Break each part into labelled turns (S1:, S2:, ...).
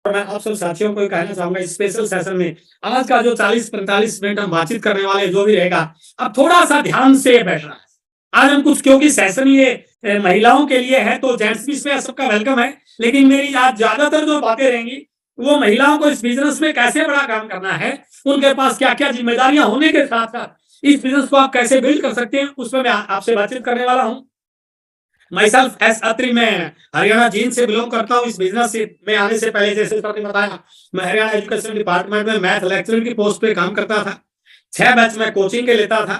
S1: और मैं आप सब साथियों को ये कहना चाहूँगा इस स्पेशल सेशन में आज का जो 40-45 मिनट हम बातचीत करने वाले जो भी रहेगा, अब थोड़ा-सा ध्यान से बैठना है। आज हम कुछ क्योंकि सेशन ये महिलाओं के लिए है तो जेंट्स भी इसमें सबका वेलकम है। लेकिन मेरी आज ज़्यादातर जो बातें रहेंगी, वो महिलाओं को इस बिज़नेस में कैसे बड़ा काम करना है, उनके पास क्या-क्या ज़िम्मेदारियाँ होने के साथ-साथ इस बिज़नेस को आप कैसे बिल्ड कर सकते हैं, उसमें मैं आपसे बातचीत करने वाला हूँ। माई सेल्फ एस अत्री, मैं हरियाणा जींद से बिलोंग करता हूँ। इस बिजनेस में आने से पहले जैसे सर ने बताया, मैं हरियाणा एजुकेशन डिपार्टमेंट में मैथ लेक्चरर की पोस्ट पे काम करता था। 6 बैच में कोचिंग के लेता था।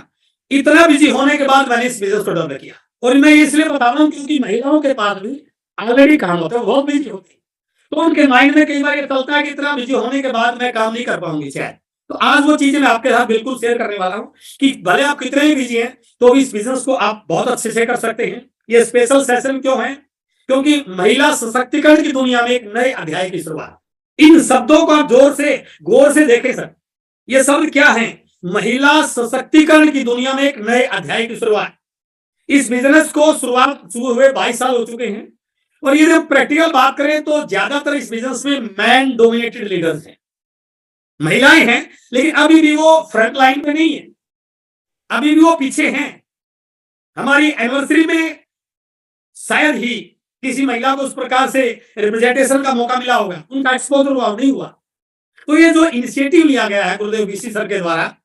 S1: इतना बिजी होने के बाद मैंने इस बिजनेस को डेवलप किया। और मैं इसलिए बता रहा हूँ क्योंकि महिलाओं के पास भी ऑलरेडी काम होता है, बहुत बिजी होती है, तो उनके माइंड में कई बार ये चलता है कि इतना बिजी होने के बाद मैं काम नहीं कर पाऊंगी शायद। तो आज वो चीजें मैं आपके साथ बिल्कुल शेयर करने वाला हूँ कि भले आप कितने ही बिजी हैं तो भी इस बिजनेस को आप बहुत अच्छे से कर सकते हैं। ये स्पेशल सेशन क्यों है? क्योंकि महिला सशक्तिकरण की दुनिया में एक नए अध्याय की शुरुआत। इन शब्दों को आप जोर से गौर से देखें सर, ये शब्द क्या है? महिला सशक्तिकरण की दुनिया में एक नए अध्याय की शुरुआत। इस बिजनेस को शुरू हुए 22 साल हो चुके हैं और ये जब प्रैक्टिकल बात करें तो ज्यादातर इस बिजनेस में मैन डोमिनेटेड लीडर्स हैं, महिलाएं हैं, लेकिन अभी भी वो फ्रंट लाइन पे नहीं है, अभी भी वो पीछे हैं। हमारी एनिवर्सरी में शायद ही किसी महिला को उस प्रकार से रिप्रेजेंटेशन का मौका मिला होगा, उनका एक्सपोजर हुआ नहीं हुआ। तो ये जो इनिशिएटिव लिया गया है गुरुदेव बीसी सर के द्वारा,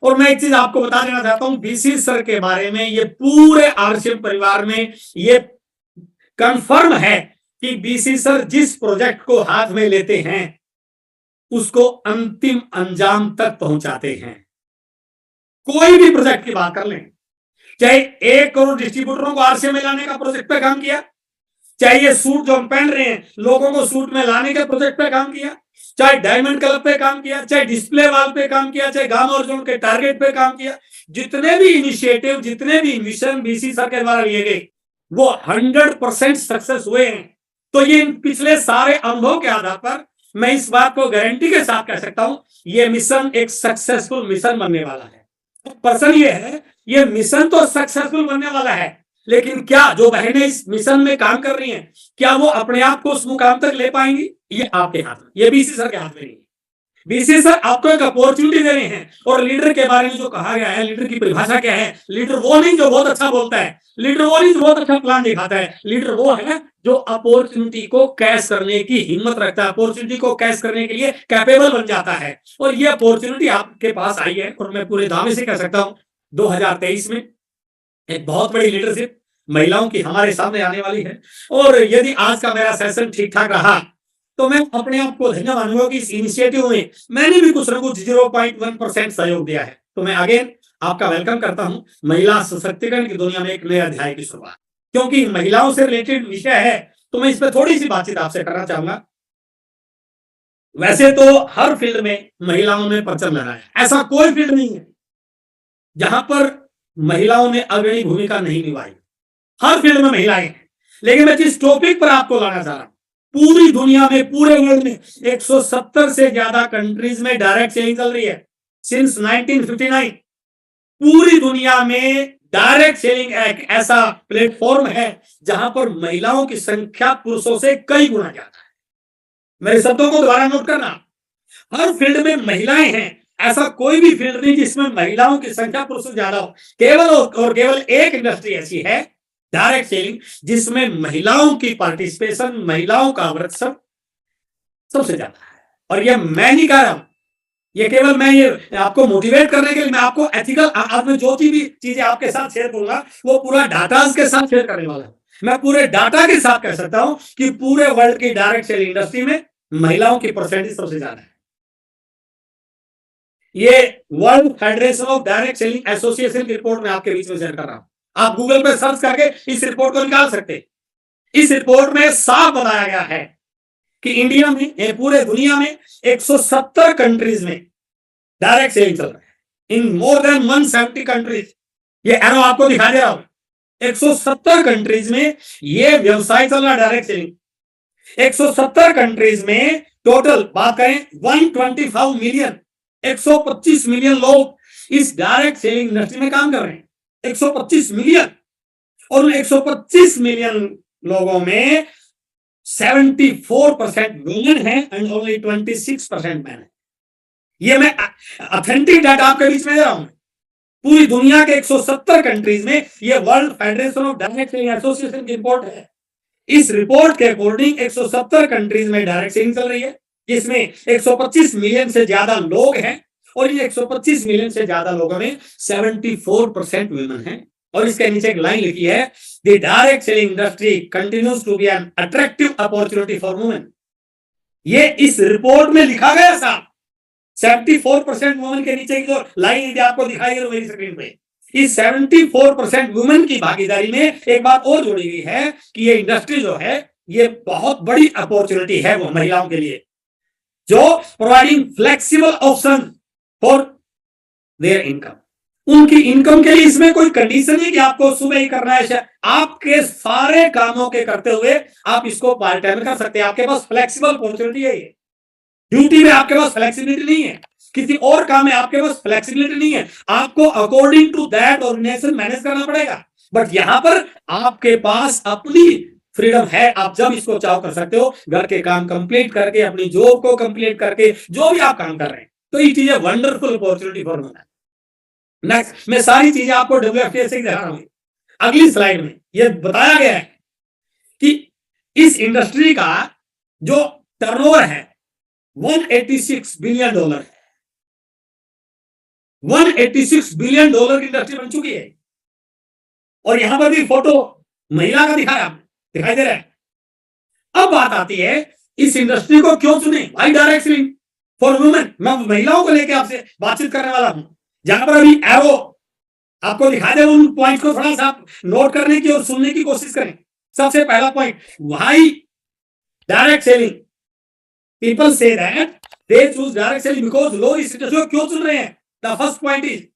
S1: और मैं एक चीज आपको बता देना चाहता हूं बीसी सर के बारे में, ये पूरे आरसीएम परिवार में ये कंफर्म है कि बीसी सर जिस प्रोजेक्ट को हाथ में लेते हैं उसको अंतिम अंजाम तक पहुंचाते हैं। कोई भी प्रोजेक्ट की बात कर लें, चाहे 1 करोड़ डिस्ट्रीब्यूटरों को आरसीएम में लाने का प्रोजेक्ट पे काम किया, चाहे ये सूट जो हम पहन रहे हैं लोगों को सूट में लाने के प्रोजेक्ट पे काम किया, चाहे डायमंड क्लब पे काम किया, चाहे डिस्प्ले वॉल पे काम किया, चाहे गांव और जोन के टारगेट पे काम किया, जितने भी इनिशिएटिव, जितने भी मिशन बीसी सर के द्वारा लिए गए वो 100% सक्सेस हुए हैं। तो ये पिछले सारे अनुभव के आधार पर मैं इस बात को गारंटी के साथ कह सकता हूं, ये मिशन एक सक्सेसफुल मिशन बनने वाला है। पर्सन ये है, ये मिशन तो सक्सेसफुल बनने वाला है, लेकिन क्या जो बहनें इस मिशन में काम कर रही हैं, क्या वो अपने आप को उस मुकाम तक ले पाएंगी? ये आपके हाथ में, ये बीसी सर के हाथ में नहीं है। बीसी सर आपको एक अपॉर्चुनिटी दे रहे हैं। और लीडर के बारे में जो कहा गया है, लीडर की परिभाषा क्या है? लीडर वो नहीं जो बहुत अच्छा बोलता है, लीडर वो नहीं जो बहुत अच्छा प्लान दिखाता है, लीडर वो है जो अपॉर्चुनिटी को कैच करने की हिम्मत रखता है, अपॉर्चुनिटी को कैच करने के लिए कैपेबल बन जाता है। और ये अपॉर्चुनिटी आपके पास आई है और मैं पूरे दावे से कह सकता हूं 2023 में एक बहुत बड़ी लीडरशिप महिलाओं की हमारे सामने आने वाली है। और यदि आज का मेरा सेशन ठीक ठाक रहा तो मैं अपने आप को धन्य मानूंगा कि इस इनिशिएटिव में मैंने भी कुछ ना कुछ 0.1% सहयोग दिया है। तो मैं अगेन आपका वेलकम करता हूं महिला सशक्तिकरण की दुनिया में एक नए अध्याय की शुरुआत। क्योंकि महिलाओं से रिलेटेड विषय है तो मैं इस पर थोड़ी सी बातचीत आपसे करना चाहूंगा। वैसे तो हर फील्ड में महिलाओं ने परचम लहराया है, ऐसा कोई फील्ड नहीं है जहां पर महिलाओं ने अग्रणी भूमिका नहीं निभाई। हर फील्ड में महिलाएं हैं। लेकिन मैं जिस टॉपिक पर आपको लाना चाह रहा हूं, पूरी दुनिया में, पूरे वर्ल्ड में 170 से ज्यादा कंट्रीज में डायरेक्ट सेलिंग चल रही है सिंस 1959। पूरी दुनिया में डायरेक्ट सेलिंग एक ऐसा प्लेटफॉर्म है जहां पर महिलाओं की संख्या पुरुषों से कई गुना ज्यादा है। मेरे शब्दों को दोबारा नोट करना, हर फील्ड में महिलाएं हैं, ऐसा कोई भी फील्ड नहीं जिसमें महिलाओं की संख्या पुरुषों से ज्यादा हो। केवल और केवल एक इंडस्ट्री ऐसी है डायरेक्ट सेलिंग जिसमें महिलाओं की पार्टिसिपेशन, महिलाओं का वर्चस्व सबसे ज्यादा है। और ये मैं नहीं कह रहा हूं, ये केवल मैं ये आपको मोटिवेट करने के लिए, मैं आपको एथिकल आज में जो भी चीजें आपके साथ शेयर करूंगा वो पूरा डाटा के साथ शेयर करने वाला हूं। मैं पूरे डाटा के साथ कह सकता हूं कि पूरे वर्ल्ड की डायरेक्ट सेलिंग इंडस्ट्री में महिलाओं की परसेंटेज सबसे ज्यादा है। ये world Federation of Direct selling Association की रिपोर्ट में आपके बीच में शेयर कर रहा हूं। आप गूगल पर सर्च करके इस रिपोर्ट को निकाल सकते हैं। इस रिपोर्ट में साफ बताया गया है कि इंडिया में, पूरे दुनिया में 170 कंट्रीज में डायरेक्ट सेलिंग चल रहा है। इन मोर देन 170 कंट्रीज, ये एरो आपको दिखा दे रहा हूं, 170 कंट्रीज में ये व्यवसाय चल रहा है डायरेक्ट सेलिंग। 170 कंट्रीज में टोटल बात करें 125 मिलियन, 125 मिलियन लोग इस डायरेक्ट सेलिंग इंडस्ट्री में काम कर रहे हैं। 125 मिलियन, और 125 मिलियन लोगों में 74% वुमेन है एंड ओनली 26% मैन है। ये मैं ऑथेंटिक डाटा आपके बीच में दे रहा हूं। पूरी दुनिया के 170 कंट्रीज में ये world Federation of Direct selling Association की रिपोर्ट है। इस रिपोर्ट के अकॉर्डिंग 170 कंट्रीज में डायरेक्ट सेलिंग चल रही है, जिसमें 125 मिलियन से ज्यादा लोग हैं और इन 125 मिलियन से ज्यादा लोगों में 74% वुमेन है। और इसके नीचे एक लाइन लिखी है, the direct selling industry continues to be an attractive opportunity for women. ये इस रिपोर्ट में लिखा गया साहब। 74% वुमेन के नीचे की जो लाइन आपको दिखाई दे रही मेरी स्क्रीन पे, इस 74% वुमेन की भागीदारी में एक बात और जोड़ी गई है कि ये इंडस्ट्री जो है ये बहुत बड़ी अपॉर्चुनिटी है वो महिलाओं के लिए, जो providing flexible option for their income. उनकी इनकम के लिए इसमें कोई कंडीशन नहीं कि आपको सुबह ही करना है, आपके सारे कामों के करते हुए आप इसको पार्ट टाइम कर सकते हैं। आपके पास फ्लेक्सिबल अपॉर्चुनिटी है। ये ड्यूटी में आपके पास फ्लेक्सिबिलिटी नहीं है, किसी और काम में आपके पास फ्लेक्सिबिलिटी नहीं है, आपको according to that organization manage करना पड़ेगा। बट यहां पर आपके पास अपनी फ्रीडम है, आप जब इसको चाहो कर सकते हो, घर के काम कंप्लीट करके, अपनी जॉब को कंप्लीट करके, जो भी आप काम कर रहे हैं। तो it is a wonderful opportunity for women. Next, मैं सारी चीजें आपको WFTS से दिखा रहा हूं। अगली स्लाइड में यह बताया गया है कि इस इंडस्ट्री का जो टर्नओवर है $186 बिलियन है। $186 बिलियन की इंडस्ट्री बन चुकी है। और यहां पर भी फोटो महिला का दिखाई दे रहा है। अब बात आती है, इस इंडस्ट्री को क्यों चुने, भाई डायरेक्ट सेलिंग फॉर वुमेन। मैं महिलाओं को लेकर आपसे बातचीत करने वाला हूं। जहां पर अभी एरो आपको दिखा दे, उन पॉइंट को थोड़ा सा नोट करने की और सुनने की कोशिश करें। सबसे पहला point, why direct selling, people say that they choose direct selling because low risk. क्यों चुन रहे हैं? The first point is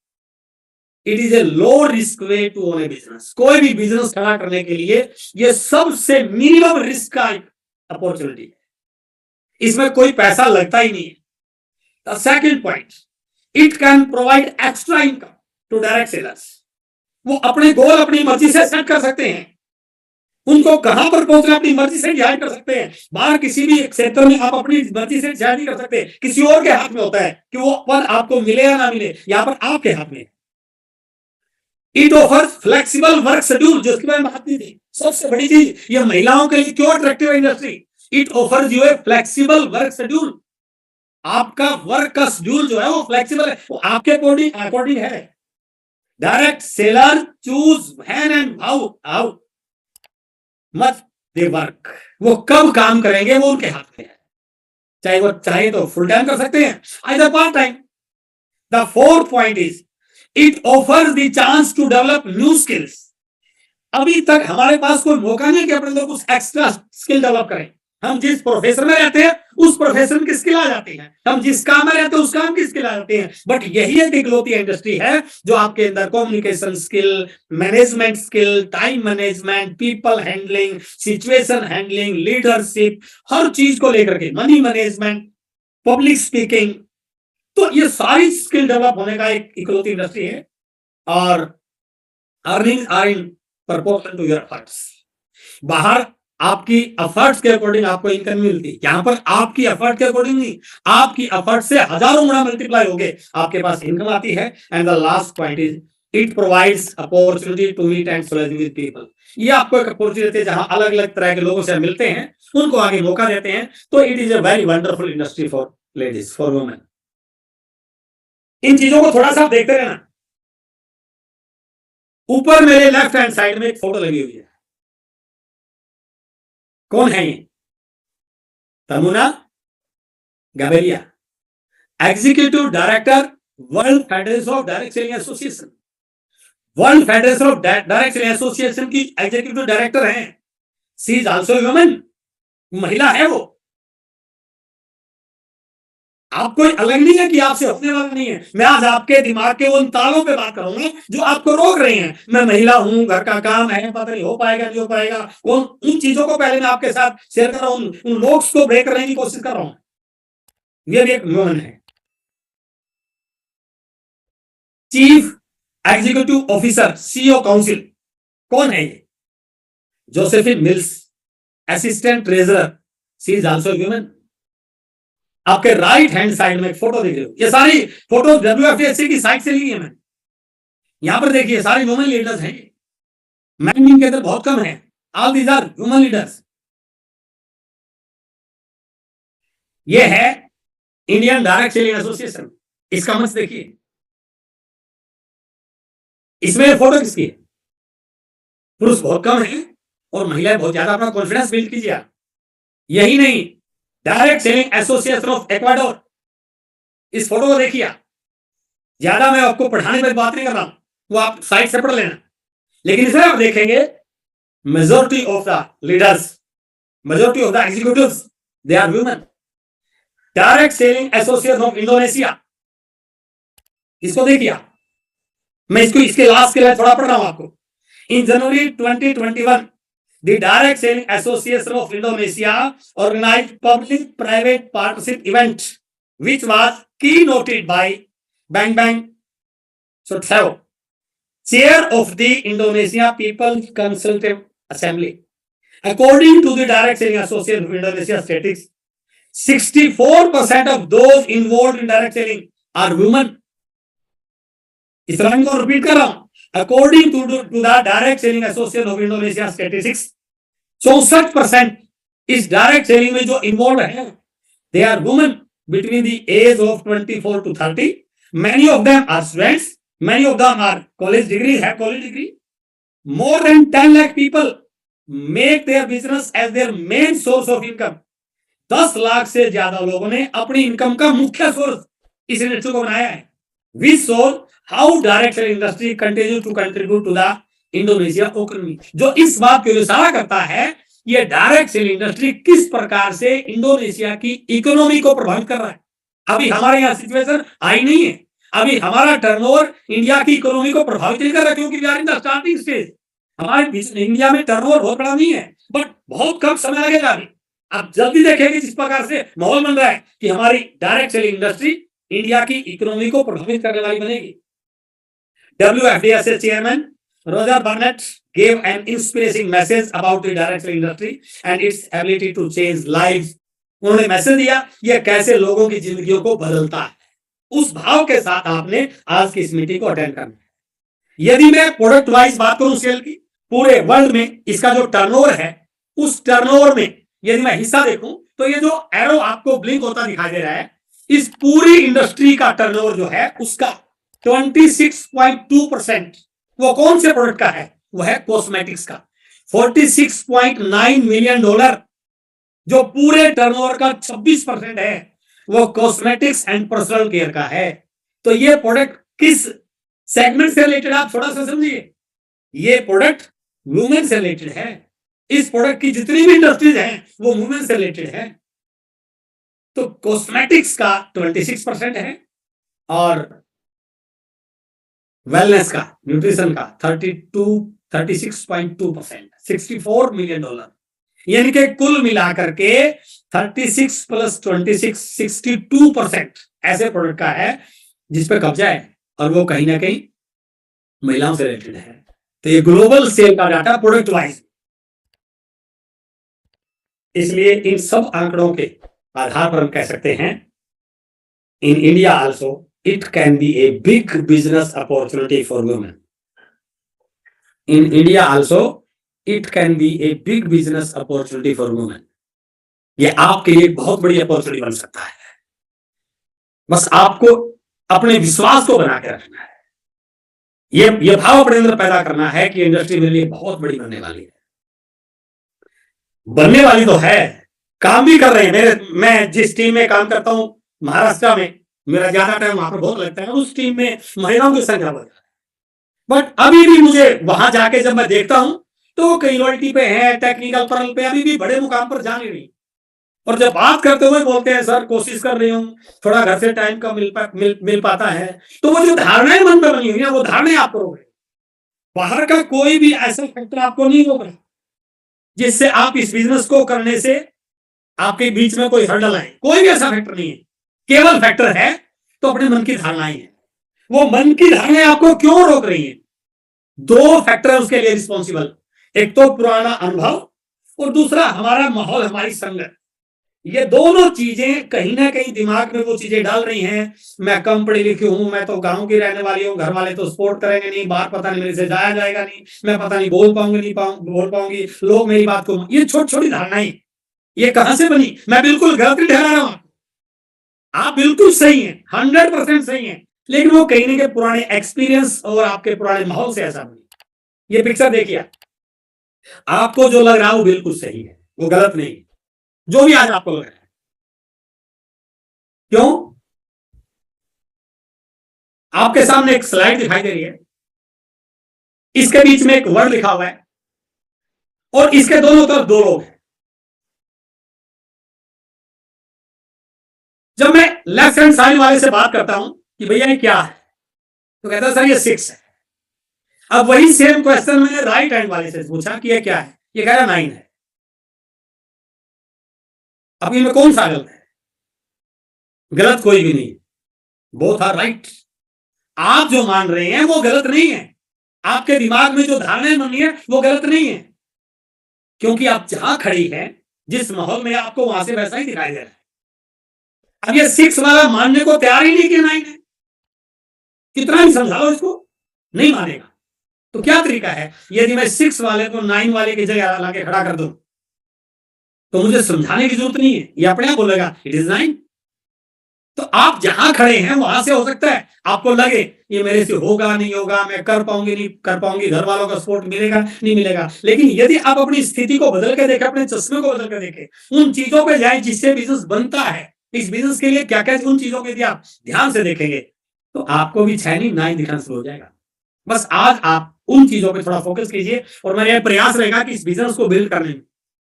S1: it is a low risk way to own a business. कोई भी बिजनेस खड़ा करने के लिए ये सबसे मिनिमम रिस्क का अपॉर्चुनिटी है, इसमें कोई पैसा लगता ही नहीं है। The second point, it can provide extra income to direct sellers. वो अपने गोल अपनी मर्जी से सेट कर सकते हैं, उनको कहां पर पहुंचना अपनी मर्जी से डिसाइड कर सकते हैं। बाहर किसी भी क्षेत्र में आप अपनी मर्जी से डिसाइड नहीं कर सकते, किसी और के हाथ में होता है कि वो पद आपको मिले या ना मिले, यहां पर आपके हाथ में। It offers flexible work schedule, जिसकी मैंने बात की थी। सबसे बड़ी चीज, ये महिलाओं के लिए क्यों अट्रैक्टिव है industry. It offers U A flexible work schedule. आपका वर्क का शेड्यूल जो है वो फ्लेक्सिबल है, वो आपके अकॉर्डिंग है। Direct seller choose when and how much they work. वो कब काम करेंगे वो उनके हाथ में है, चाहे वो चाहे तो फुल टाइम कर सकते हैं, either part time. The fourth point is it offers the chance to develop new skills. अभी तक हमारे पास कोई मौका नहीं कि अपने अंदर कुछ एक्स्ट्रा स्किल डेवलप करें। हम जिस प्रोफेशन में रहते हैं उस प्रोफेशन की स्किल आ जाती है, हम जिस काम में रहते हैं उस काम की स्किल आ जाती है। बट यही एक इकलौती इंडस्ट्री है जो आपके अंदर communication skill, management skill, time management, people handling, situation handling, leadership, हर चीज को लेकर के, मनी मैनेजमेंट, पब्लिक स्पीकिंग, तो ये सारी स्किल डेवलप होने का एक इकलौती इंडस्ट्री है। और earning are in proportion to your efforts. बाहर आपकी एफर्ट्स के अकॉर्डिंग आपको इनकम मिलती है, यहां पर आपकी एफर्ट के अकॉर्डिंग नहीं, आपकी एफर्ट से हजारों गुना मल्टीप्लाई हो गए आपके पास इनकम आती है। And the last point is it provides opportunity to meet and socialize with people. ये आपको एक अपॉर्चुनिटी है जहां अलग अलग तरह के लोगों से मिलते हैं, उनको आगे मौका देते हैं। तो it is a very wonderful industry for ladies, for women. इन चीजों को थोड़ा सा देखते रहना। ऊपर मेरे लेफ्ट हैंड साइड में एक फोटो लगी हुई है, कौन है ये? Tamuna Gabelia, executive director, World Federation of Direct selling Association. World Federation of Direct selling Association की एग्जीक्यूटिव डायरेक्टर हैं। शी इज आल्सो वुमेन, महिला है वो। आप कोई अलग नहीं है कि आपसे होने वाला नहीं है। मैं आज आपके दिमाग के उन तालों पे बात करूंगा जो आपको रोक रहे हैं। मैं महिला हूं, घर का काम है, पता नहीं हो पाएगा नहीं हो पाएगा, उन चीजों को पहले मैं आपके साथ शेयर कर रहा हूं, उन लोग्स को ब्रेक करने की कोशिश कर रहा हूं। ये भी एक वुमन है। Chief executive officer, CEO council, कौन है ये? Josephine mills. Assistant treasurer, she is also human. आपके राइट हैंड साइड में एक फोटो देख रहे हो, ये सारी फोटो WFDSC की साइट से ली है मैंने। यहां पर देखिए सारे वुमेन लीडर्स हैं, मैन के अंदर बहुत कम है। All these are women leaders. ये है इंडियन डायरेक्ट सेलिंग एसोसिएशन, इसका मंच देखिए। इसमें फोटो किसकी है? पुरुष बहुत कम है और महिलाएं बहुत ज्यादा। अपना कॉन्फिडेंस बिल्ड कीजिए। यही नहीं, direct selling association of Ecuador, इस फोटो को देखिए। ज्यादा मैं आपको पढ़ाने में बात नहीं कर रहा हूं, वो आप साइट से पढ़ लेना। लेकिन इसमें आप देखेंगे majority of the leaders, majority of the executives, they are women. Direct selling association of Indonesia, इसको देखिए। मैं इसको इसके लास्ट के लिए थोड़ा पढ़ रहा हूं आपको। इन जनवरी 2021 the direct selling association of Indonesia organized public private partnership event which was keynoted by Bang Bang Sutsao, chair of the Indonesia People's Consultative Assembly. According to the direct selling association of Indonesia statistics, 64% of those involved in direct selling are women. इस line को repeat कर रहा हूं। According to the direct selling association of Indonesia statistics, 64% इस direct selling में जो involve है, they are women between the age of 24 to 30. Many of them are students, many of them are college degree, have college degree. More than 10 lakh people make their business as their main source of income. 10 lakh से ज्यादा लोगों ने अपनी income का मुख्य source इस industry को बनाया है। Which shows how direct selling industry continues to contribute to the Indonesia economy. जो इस बात को इशारा करता है ये डायरेक्ट सेलिंग इंडस्ट्री किस प्रकार से इंडोनेशिया की इकोनॉमी को प्रभावित कर रहा है। अभी हमारे यहाँ सिचुएशन आई नहीं है, अभी हमारा टर्नओवर इंडिया की इकोनॉमी को प्रभावित नहीं कर रहा, क्योंकि we are in the starting stage. हमारे इंडिया में टर्नओवर बहुत बड़ा नहीं है, बट बहुत कम समय लगेगा। अभी आप जल्दी देखेंगे जिस प्रकार से माहौल बन रहा है कि हमारी डायरेक्ट सेलिंग इंडस्ट्री इंडिया की इकोनॉमी को प्रभावित करने वाली बनेगी। WFDSA chairman Roger Barnett gave an inspiring message about the direct selling industry and its ability to change lives. उन्होंने मैसेज दिया ये कैसे लोगों की जिंदगियों को बदलता है। उस भाव के साथ आपने आज की इस मीटिंग को अटेंड करना है। यदि मैं प्रोडक्ट वाइज बात करूं सेल की, पूरे वर्ल्ड में इसका जो टर्नओवर है, उस टर्नओवर में यदि मैं हिस्सा देखूं तो ये जो एरो आपको ब्लिंक होता दिखाई दे रहा है, इस पूरी इंडस्ट्री का टर्नओवर जो है उसका 26.2% वो कौन से प्रोडक्ट का है? वो है कॉस्मेटिक्स का। $46.9 मिलियन जो पूरे टर्नओवर का 26% है वो कॉस्मेटिक्स एंड पर्सनल केयर का है। तो ये प्रोडक्ट किस सेगमेंट से रिलेटेड, आप थोड़ा सा समझिए। ये प्रोडक्ट वुमेन से रिलेटेड है। इस प्रोडक्ट की जितनी भी इंडस्ट्रीज हैं वो वुमेन से रिलेटेड है। तो कॉस्मेटिक्स का 26% है और वेलनेस का, न्यूट्रिशन का 36.2%, $64 मिलियन, यानी कि कुल मिलाकर के 36 + 26 62% ऐसे प्रोडक्ट का है जिस पे कब्जा है और वो कहीं ना कहीं महिलाओं से रिलेटेड है। तो ये ग्लोबल सेल का डाटा प्रोडक्ट वाइज। इसलिए इन सब आंकड़ों के आधार पर हम कह सकते हैं in India also it can be a big business opportunity for women. In India also, it can be a big business opportunity for women. ये आपके लिए बहुत बड़ी अपॉर्चुनिटी बन सकता है। बस आपको अपने विश्वास को बना के रखना है। ये भाव अपने अंदर पैदा करना है कि इंडस्ट्री मेरे लिए बहुत बड़ी बनने वाली है। बनने वाली तो है, काम भी कर रहे हैं। मैं जिस टीम में काम करता हूं महाराष्ट्र में, मेरा ज्यादा टाइम वहां पर बहुत लगता है, उस टीम में महिलाओं की संख्या बढ़ है। बट अभी भी मुझे वहां जाके जब मैं देखता हूं तो कई लॉयल्टी पे है, टेक्निकल परल पे अभी भी बड़े मुकाम पर जाने नहीं। और जब बात करते हुए बोलते हैं सर कोशिश कर रही हूँ, थोड़ा घर से टाइम का मिल पाता है, तो वो जो धारणाएं मन पर बनी हुई है वो धारणाएं आप करोगे। बाहर का कोई भी ऐसा फैक्टर आपको नहीं रोक रहा जिससे आप इस बिजनेस को करने से आपके बीच में कोई हर्डल आए। कोई भी ऐसा फैक्टर नहीं है। केवल फैक्टर है तो अपने मन की धारणाएं हैं। वो मन की धारणाएं आपको क्यों रोक रही हैं? 2 फैक्टर है उसके लिए रिस्पॉन्सिबल। एक तो पुराना अनुभव और दूसरा हमारा माहौल, हमारी संगत। ये दोनों चीजें कहीं ना कहीं दिमाग में वो चीजें डाल रही हैं। मैं कम पढ़ी लिखी हूं, मैं तो गांव की रहने वाली हूँ, घर वाले तो सपोर्ट करेंगे नहीं, बाहर पता नहीं मेरे से जाया जाएगा नहीं, मैं पता नहीं बोल पाऊंगी, लोग मेरी बात को, ये छोटी छोटी धारणाएं ये कहां से बनी? मैं बिल्कुल गलत नहीं ठहरा रहा हूं, आप बिल्कुल सही हैं, 100% सही हैं, लेकिन वो कहीं ना कहीं पुराने एक्सपीरियंस और आपके पुराने माहौल से ऐसा बनी। ये पिक्चर देखिए, आपको जो लग रहा है वो बिल्कुल सही है, वो गलत नहीं, जो भी आज आपको लग रहा है। क्यों? आपके सामने एक स्लाइड दिखाई दे रही है, इसके बीच में एक वर्ड लिखा हुआ है और इसके दोनों तरफ दो लोग हैं। जब मैं लेफ्ट हैंड साइड वाले से बात करता हूं कि भैया ये क्या है, तो कहता है सर ये 6 है। अब वही सेम क्वेश्चन मैंने राइट हैंड वाले से पूछा कि ये क्या है, ये कह रहा 9 है। अब इनमें कौन सा गलत है? गलत कोई भी नहीं, बोथ आर राइट। आप जो मान रहे हैं वो गलत नहीं है, आपके दिमाग में जो धारणाएं बनी है वो गलत नहीं है, क्योंकि आप जहां खड़ी हैं, जिस माहौल में आपको वहां से वैसा ही दिखाई दे रहा है। अब ये 6 वाला मानने को तैयार ही नहीं कि 9 है, कितना भी समझाओ इसको नहीं मानेगा। तो क्या तरीका है, यदि मैं 6 वाले को 9 वाले की जगह लाके खड़ा कर दूं तो मुझे समझाने की जरूरत नहीं है, ये अपने आप बोलेगा इट इज 9। तो आप जहां खड़े हैं वहां से हो सकता है आपको लगे ये मेरे से होगा नहीं होगा, मैं कर पाऊंगी नहीं कर पाऊंगी, घर वालों का सपोर्ट मिलेगा नहीं मिलेगा। लेकिन यदि आप अपनी स्थिति को बदल के देखें, अपने चश्मे को बदल के देखें, उन चीजों पे जाए जिससे बिजनेस बनता है, इस बिजनेस के लिए क्या क्या उन चीजों के यदि आप ध्यान से देखेंगे तो आपको भी 6 नहीं 9 दिखाना शुरू हो जाएगा। बस आज आप उन चीजों पर थोड़ा फोकस कीजिए और मेरा प्रयास रहेगा कि इस बिजनेस को बिल्ड करने में,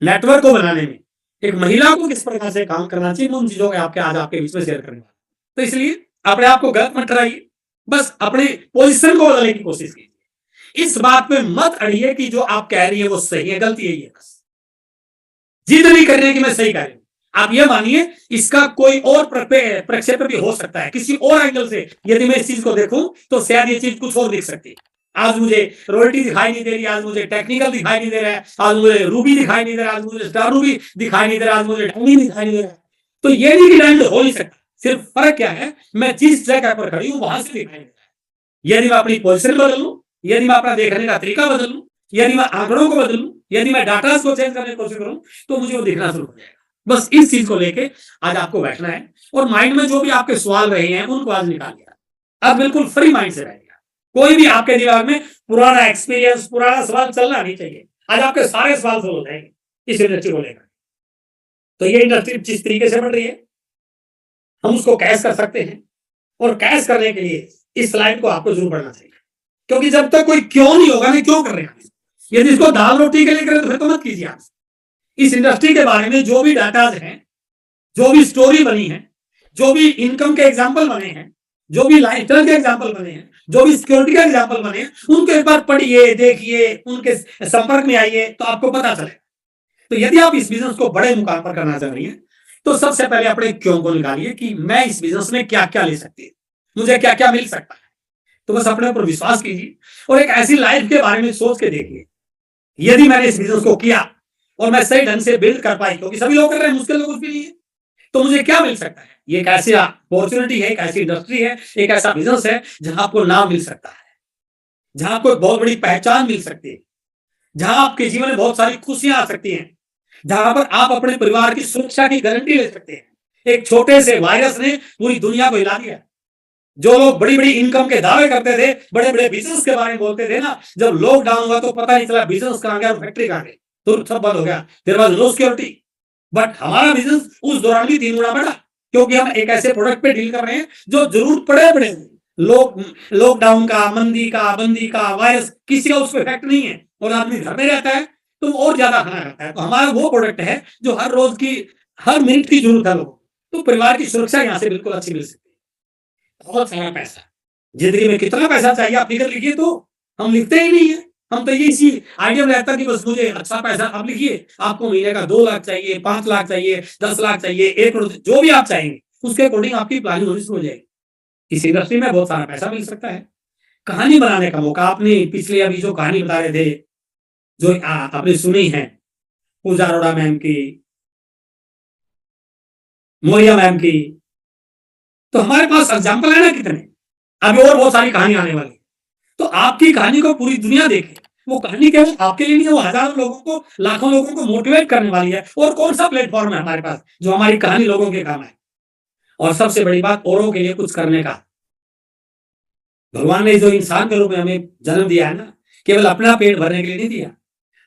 S1: नेटवर्क को बनाने में, एक महिला को किस प्रकार से काम करना चाहिए, उन चीजों के आपके आज आपके बीच में शेयर करने वाला। तो इसलिए अपने आप को गलत मत ठहराइए, बस अपने पोजीशन को बदलने की कोशिश कीजिए। इस बात पे मत अड़िए कि जो आप कह रही है वो सही है, गलती यही है। बस जिद नहीं कर रहे कि मैं सही कह रही हूं, आप ये मानिए इसका कोई और प्रक्षेप भी हो सकता है, किसी और एंगल से यदि मैं इस चीज को देखूं तो शायद ये चीज कुछ और दिख सकती है। आज मुझे रॉयल्टी दिखाई नहीं दे रही, आज मुझे टेक्निकल दिखाई नहीं दे रहा है, आज मुझे रूबी दिखाई नहीं दे रहा, आज मुझे स्टार रूबी दिखाई नहीं दे रहा, आज मुझे डायमंड दिखाई नहीं दे रहा। तो ये नहीं कि डायमंड हो नहीं सकता, सिर्फ फर्क क्या है, मैं जिस जगह पर खड़ी हूं वहां से दिखाई देता है। यदि मैं अपनी पोजिशन बदल लूं, यदि मैं अपना देखने का तरीका बदल लूं, यदि मैं आंकड़ों को बदल लूं, यदि मैं डाटा को चेंज करने की कोशिश करूं तो मुझे वो दिखना शुरू हो जाएगा। बस इस चीज को लेके आज आपको बैठना है और माइंड में जो भी आपके सवाल रहे हैं उनको आज निकालिए। अब बिल्कुल फ्री माइंड से रहेगा, कोई भी आपके दिमाग में पुराना एक्सपीरियंस, पुराना सवाल चलना नहीं चाहिए। आज आपके सारे सवाल सोल्व हो जाएंगे इस इंडस्ट्री को लेकर। तो ये इंडस्ट्री जिस तरीके से बढ़ रही है हम उसको कैश कर सकते हैं, और कैश करने के लिए इस स्लाइड को आपको जरूर पढ़ना चाहिए, क्योंकि जब तक कोई क्यों नहीं होगा नहीं क्यों कर रहे हैं, यदि इसको दाल रोटी के लिए करें तो फिर तो मत कीजिए। आप इस इंडस्ट्री के बारे में जो भी डाटाज हैं, जो भी स्टोरी बनी है, जो भी इनकम के एग्जाम्पल बने हैं, जो भी लाइफस्टाइल के एग्जाम्पल बने हैं, जो भी सिक्योरिटी के एग्जाम्पल बने हैं, उनको एक बार पढ़िए, देखिए, उनके संपर्क में आइए तो आपको पता चलेगा। तो यदि आप इस बिजनेस को बड़े मुकाम पर करना चाह रही हैं तो सबसे पहले अपने क्यों को निकालिए कि मैं इस बिजनेस में क्या क्या ले सकती हूं, मुझे क्या क्या मिल सकता है। तो बस अपने ऊपर विश्वास कीजिए और एक ऐसी लाइफ के बारे में सोच के देखिए, यदि मैंने इस बिजनेस को किया और मैं सही ढंग से बिल्ड कर पाई, क्योंकि सभी लोग कर रहे हैं, मुश्किल कुछ भी नहीं है, तो मुझे क्या मिल सकता है। ये एक ऐसी अपॉर्चुनिटी है, एक ऐसी इंडस्ट्री है, एक ऐसा बिजनेस है जहां आपको नाम मिल सकता है, जहां आपको एक बहुत बड़ी पहचान मिल सकती है, जहां आपके जीवन में बहुत सारी खुशियां आ सकती हैं, जहां पर आप अपने परिवार की सुरक्षा की गारंटी ले सकते हैं। एक छोटे से वायरस ने पूरी दुनिया को हिला दिया। जो लोग बड़ी बड़ी इनकम के दावे करते थे, बड़े बड़े बिजनेस के बारे में बोलते थे ना, जब लॉकडाउन हुआ तो पता नहीं चला बिजनेस कहां गया और फैक्ट्री कहां गई, तो सब बंद हो गया, there was no security. But हमारा बिजनेस उस दौरान भी 3 गुना बढ़ा, क्योंकि हम एक ऐसे प्रोडक्ट पे डील कर रहे हैं जो जरूर पड़े लोग, लॉकडाउन का, मंदी का, बंदी का, वायरस, किसी का उस पर इफेक्ट नहीं है और आदमी घर में रहता है तो और ज्यादा खाना खाता है। तो हमारा वो प्रोडक्ट है जो हर रोज की, हर मिनट की जरूरत है लोगों, तो परिवार की सुरक्षा यहाँ से बिल्कुल अच्छी मिल सकती है। बहुत सारा पैसा, जिंदगी में कितना पैसा चाहिए आप लिख लिखिए, तो हम लिखते ही नहीं है। हम तो ये इसी आइडिया में रहता है कि बस मुझे अच्छा पैसा, आप लिखिए आपको महीने का 2 लाख चाहिए, 5 लाख चाहिए, 10 लाख चाहिए, 1 करोड़, जो भी आप चाहेंगे उसके अकॉर्डिंग आपकी प्लानिंग होनी शुरू हो जाएगी। इस इंडस्ट्री में बहुत सारा पैसा मिल सकता है। कहानी बनाने का मौका, आपने पिछले अभी जो कहानी बता रहे थे, जो आपने सुनी है, पूजा अरोड़ा मैम की, मोरिया मैम की, तो हमारे पास एग्जाम्पल है ना कितने। अभी और बहुत सारी कहानी आने वाली। तो आपकी कहानी को पूरी दुनिया देखे, वो कहानी केवल आपके लिए नहीं, वो हजारों लोगों को, लाखों लोगों को मोटिवेट करने वाली है। और कौन सा प्लेटफॉर्म है हमारे पास जो हमारी कहानी लोगों के काम है। और सबसे बड़ी बात, औरों के लिए कुछ करने का। भगवान ने जो इंसान के रूप में हमें जन्म दिया है ना, केवल अपना पेट भरने के लिए नहीं दिया।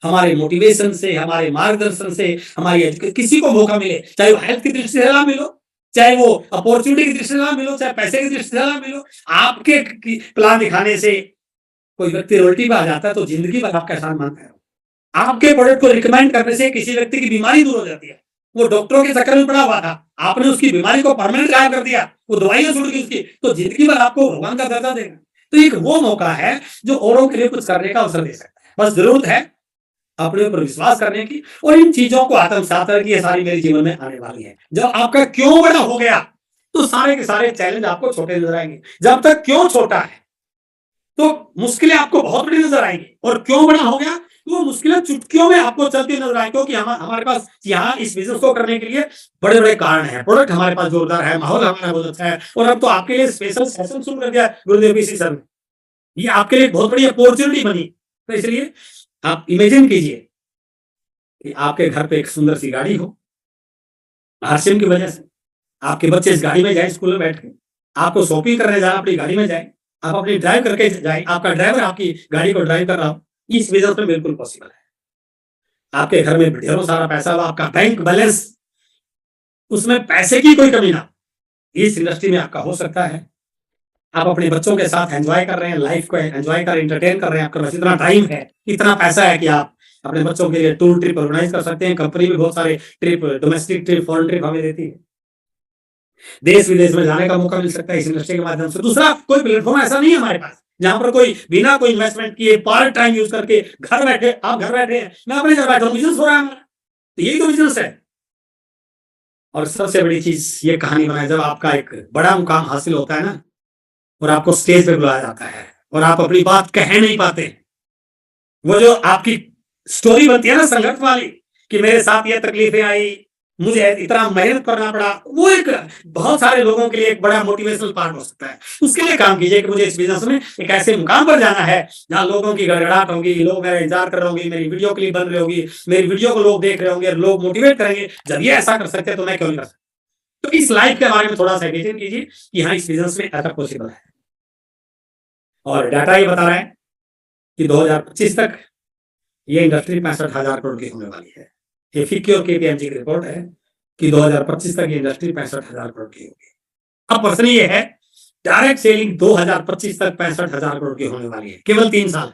S1: हमारे मोटिवेशन से, हमारे मार्गदर्शन से, हमारी किसी को मौका मिले, चाहे वो हेल्थ की दृष्टि से लाभ मिलो, चाहे वो अपॉर्चुनिटी की दृष्टि से लाभ मिलो, चाहे पैसे की दृष्टि से लाभ मिलो, आपके प्लान दिखाने से कोई व्यक्ति रोटी पे आ जाता है तो जिंदगी भर आपका एहसान मानता है। आपके प्रोडक्ट को रिकमेंड करने से किसी व्यक्ति की बीमारी दूर हो जाती है। वो डॉक्टरों के चक्कर में पड़ा हुआ था, आपने उसकी बीमारी को परमानेंट गायब कर दिया, वो दवाइयां छूट गई उसकी, तो जिंदगी भर आपको भगवान का दर्जा देगा। तो एक वो मौका है जो औरों के लिए कुछ करने का अवसर दे सकता है। बस जरूरत है अपने ऊपर विश्वास करने की और इन चीजों को आत्मसात करने की। ये सारी मेरे जीवन में आने वाली है। जब आपका क्यों बड़ा हो गया तो सारे के सारे चैलेंज आपको छोटे नजर आएंगे। जब तक क्यों छोटा है तो मुश्किलें आपको बहुत बड़ी नजर आएंगी, और क्यों बड़ा हो गया तो वो मुश्किलें चुटकियों में आपको चलती नजर आएंगी। क्योंकि हमारे पास यहाँ इस बिजनेस को करने के लिए बड़े बड़े कारण हैं। प्रोडक्ट हमारे पास जोरदार है, माहौल हमारा बहुत अच्छा है, और अब तो आपके लिए स्पेशल सेशन शुरू कर दिया गुरुदेव पीसी सर ने। ये आपके लिए बहुत बड़ी अपॉर्चुनिटी बनी। तो इसलिए आप इमेजिन कीजिए कि आपके घर पे एक सुंदर सी गाड़ी हो, आरसीएम की वजह से आपके बच्चे इस गाड़ी में जाए, स्कूल में बैठ के, आपको शॉपिंग करने जाना अपनी गाड़ी में जाए, आप अपनी ड्राइव करके जाए, आपका ड्राइवर आपकी गाड़ी को ड्राइव कर रहा हो, इस बिजनेस में बिल्कुल पॉसिबल है। आपके घर में ढेरों सारा पैसा हो, आपका बैंक बैलेंस, उसमें पैसे की कोई कमी ना, इस इंडस्ट्री में आपका हो सकता है। आप अपने बच्चों के साथ एंजॉय कर रहे हैं, लाइफ को एंजॉय कर, एंटरटेन कर रहे हैं, आपके पास इतना टाइम है, इतना पैसा है कि आप अपने बच्चों के लिए टूर ट्रिप ऑर्गेनाइज कर सकते हैं। कंपनी भी बहुत सारे trip, domestic trip, foreign trip हमें देती है। देश विदेश में जाने का मौका मिल सकता है इस इंडस्ट्री के माध्यम से। दूसरा कोई प्लेटफॉर्म ऐसा नहीं है हमारे पास जहां पर कोई बिना कोई इन्वेस्टमेंट किए पार्ट टाइम यूज करके घर बैठे, आप घर बैठे हैं, मैं अपने घर बैठा हूं, बिजनेस हो रहा है हमारा। तो यही तो बिजनेस है। और सबसे बड़ी चीज ये कहानी बनाए, जब आपका एक बड़ा मुकाम हासिल होता है ना, और आपको स्टेज पे बुलाया जाता है और आप अपनी बात कह नहीं पाते, वो जो आपकी स्टोरी बनती है ना संघर्ष वाली, कि मेरे साथ ये तकलीफें आई, मुझे इतना मेहनत करना पड़ा, वो एक बहुत सारे लोगों के लिए एक बड़ा मोटिवेशनल पार्ट हो सकता है। उसके लिए काम कीजिए कि मुझे इस बिजनेस में एक ऐसे मुकाम पर जाना है जहां लोगों की गड़गड़ाहट होगी, लोग मेरा इंतजार कर रहे होंगे, मेरी वीडियो क्लिप बन रही होगी, मेरी वीडियो को लोग देख रहे होंगे, लोग मोटिवेट करेंगे। जब ये ऐसा कर सकते हैं तो मैं क्यों नहीं कर सकता। तो इस लाइफ के बारे में थोड़ा सा इमेजिन कीजिए कि हाँ, इस बिजनेस में ऐसा पॉसिबल है। और डाटा ये बता रहा है कि 2025 तक ये इंडस्ट्री 65,000 करोड़ की होने वाली है। ये फिक्की और केपीएमजी की रिपोर्ट है कि 2025 तक ये इंडस्ट्री 65,000 करोड़ की होगी। अब प्रश्न ये है, डायरेक्ट सेलिंग 2025 तक 65,000 करोड़ की होने वाली है, केवल 3 साल।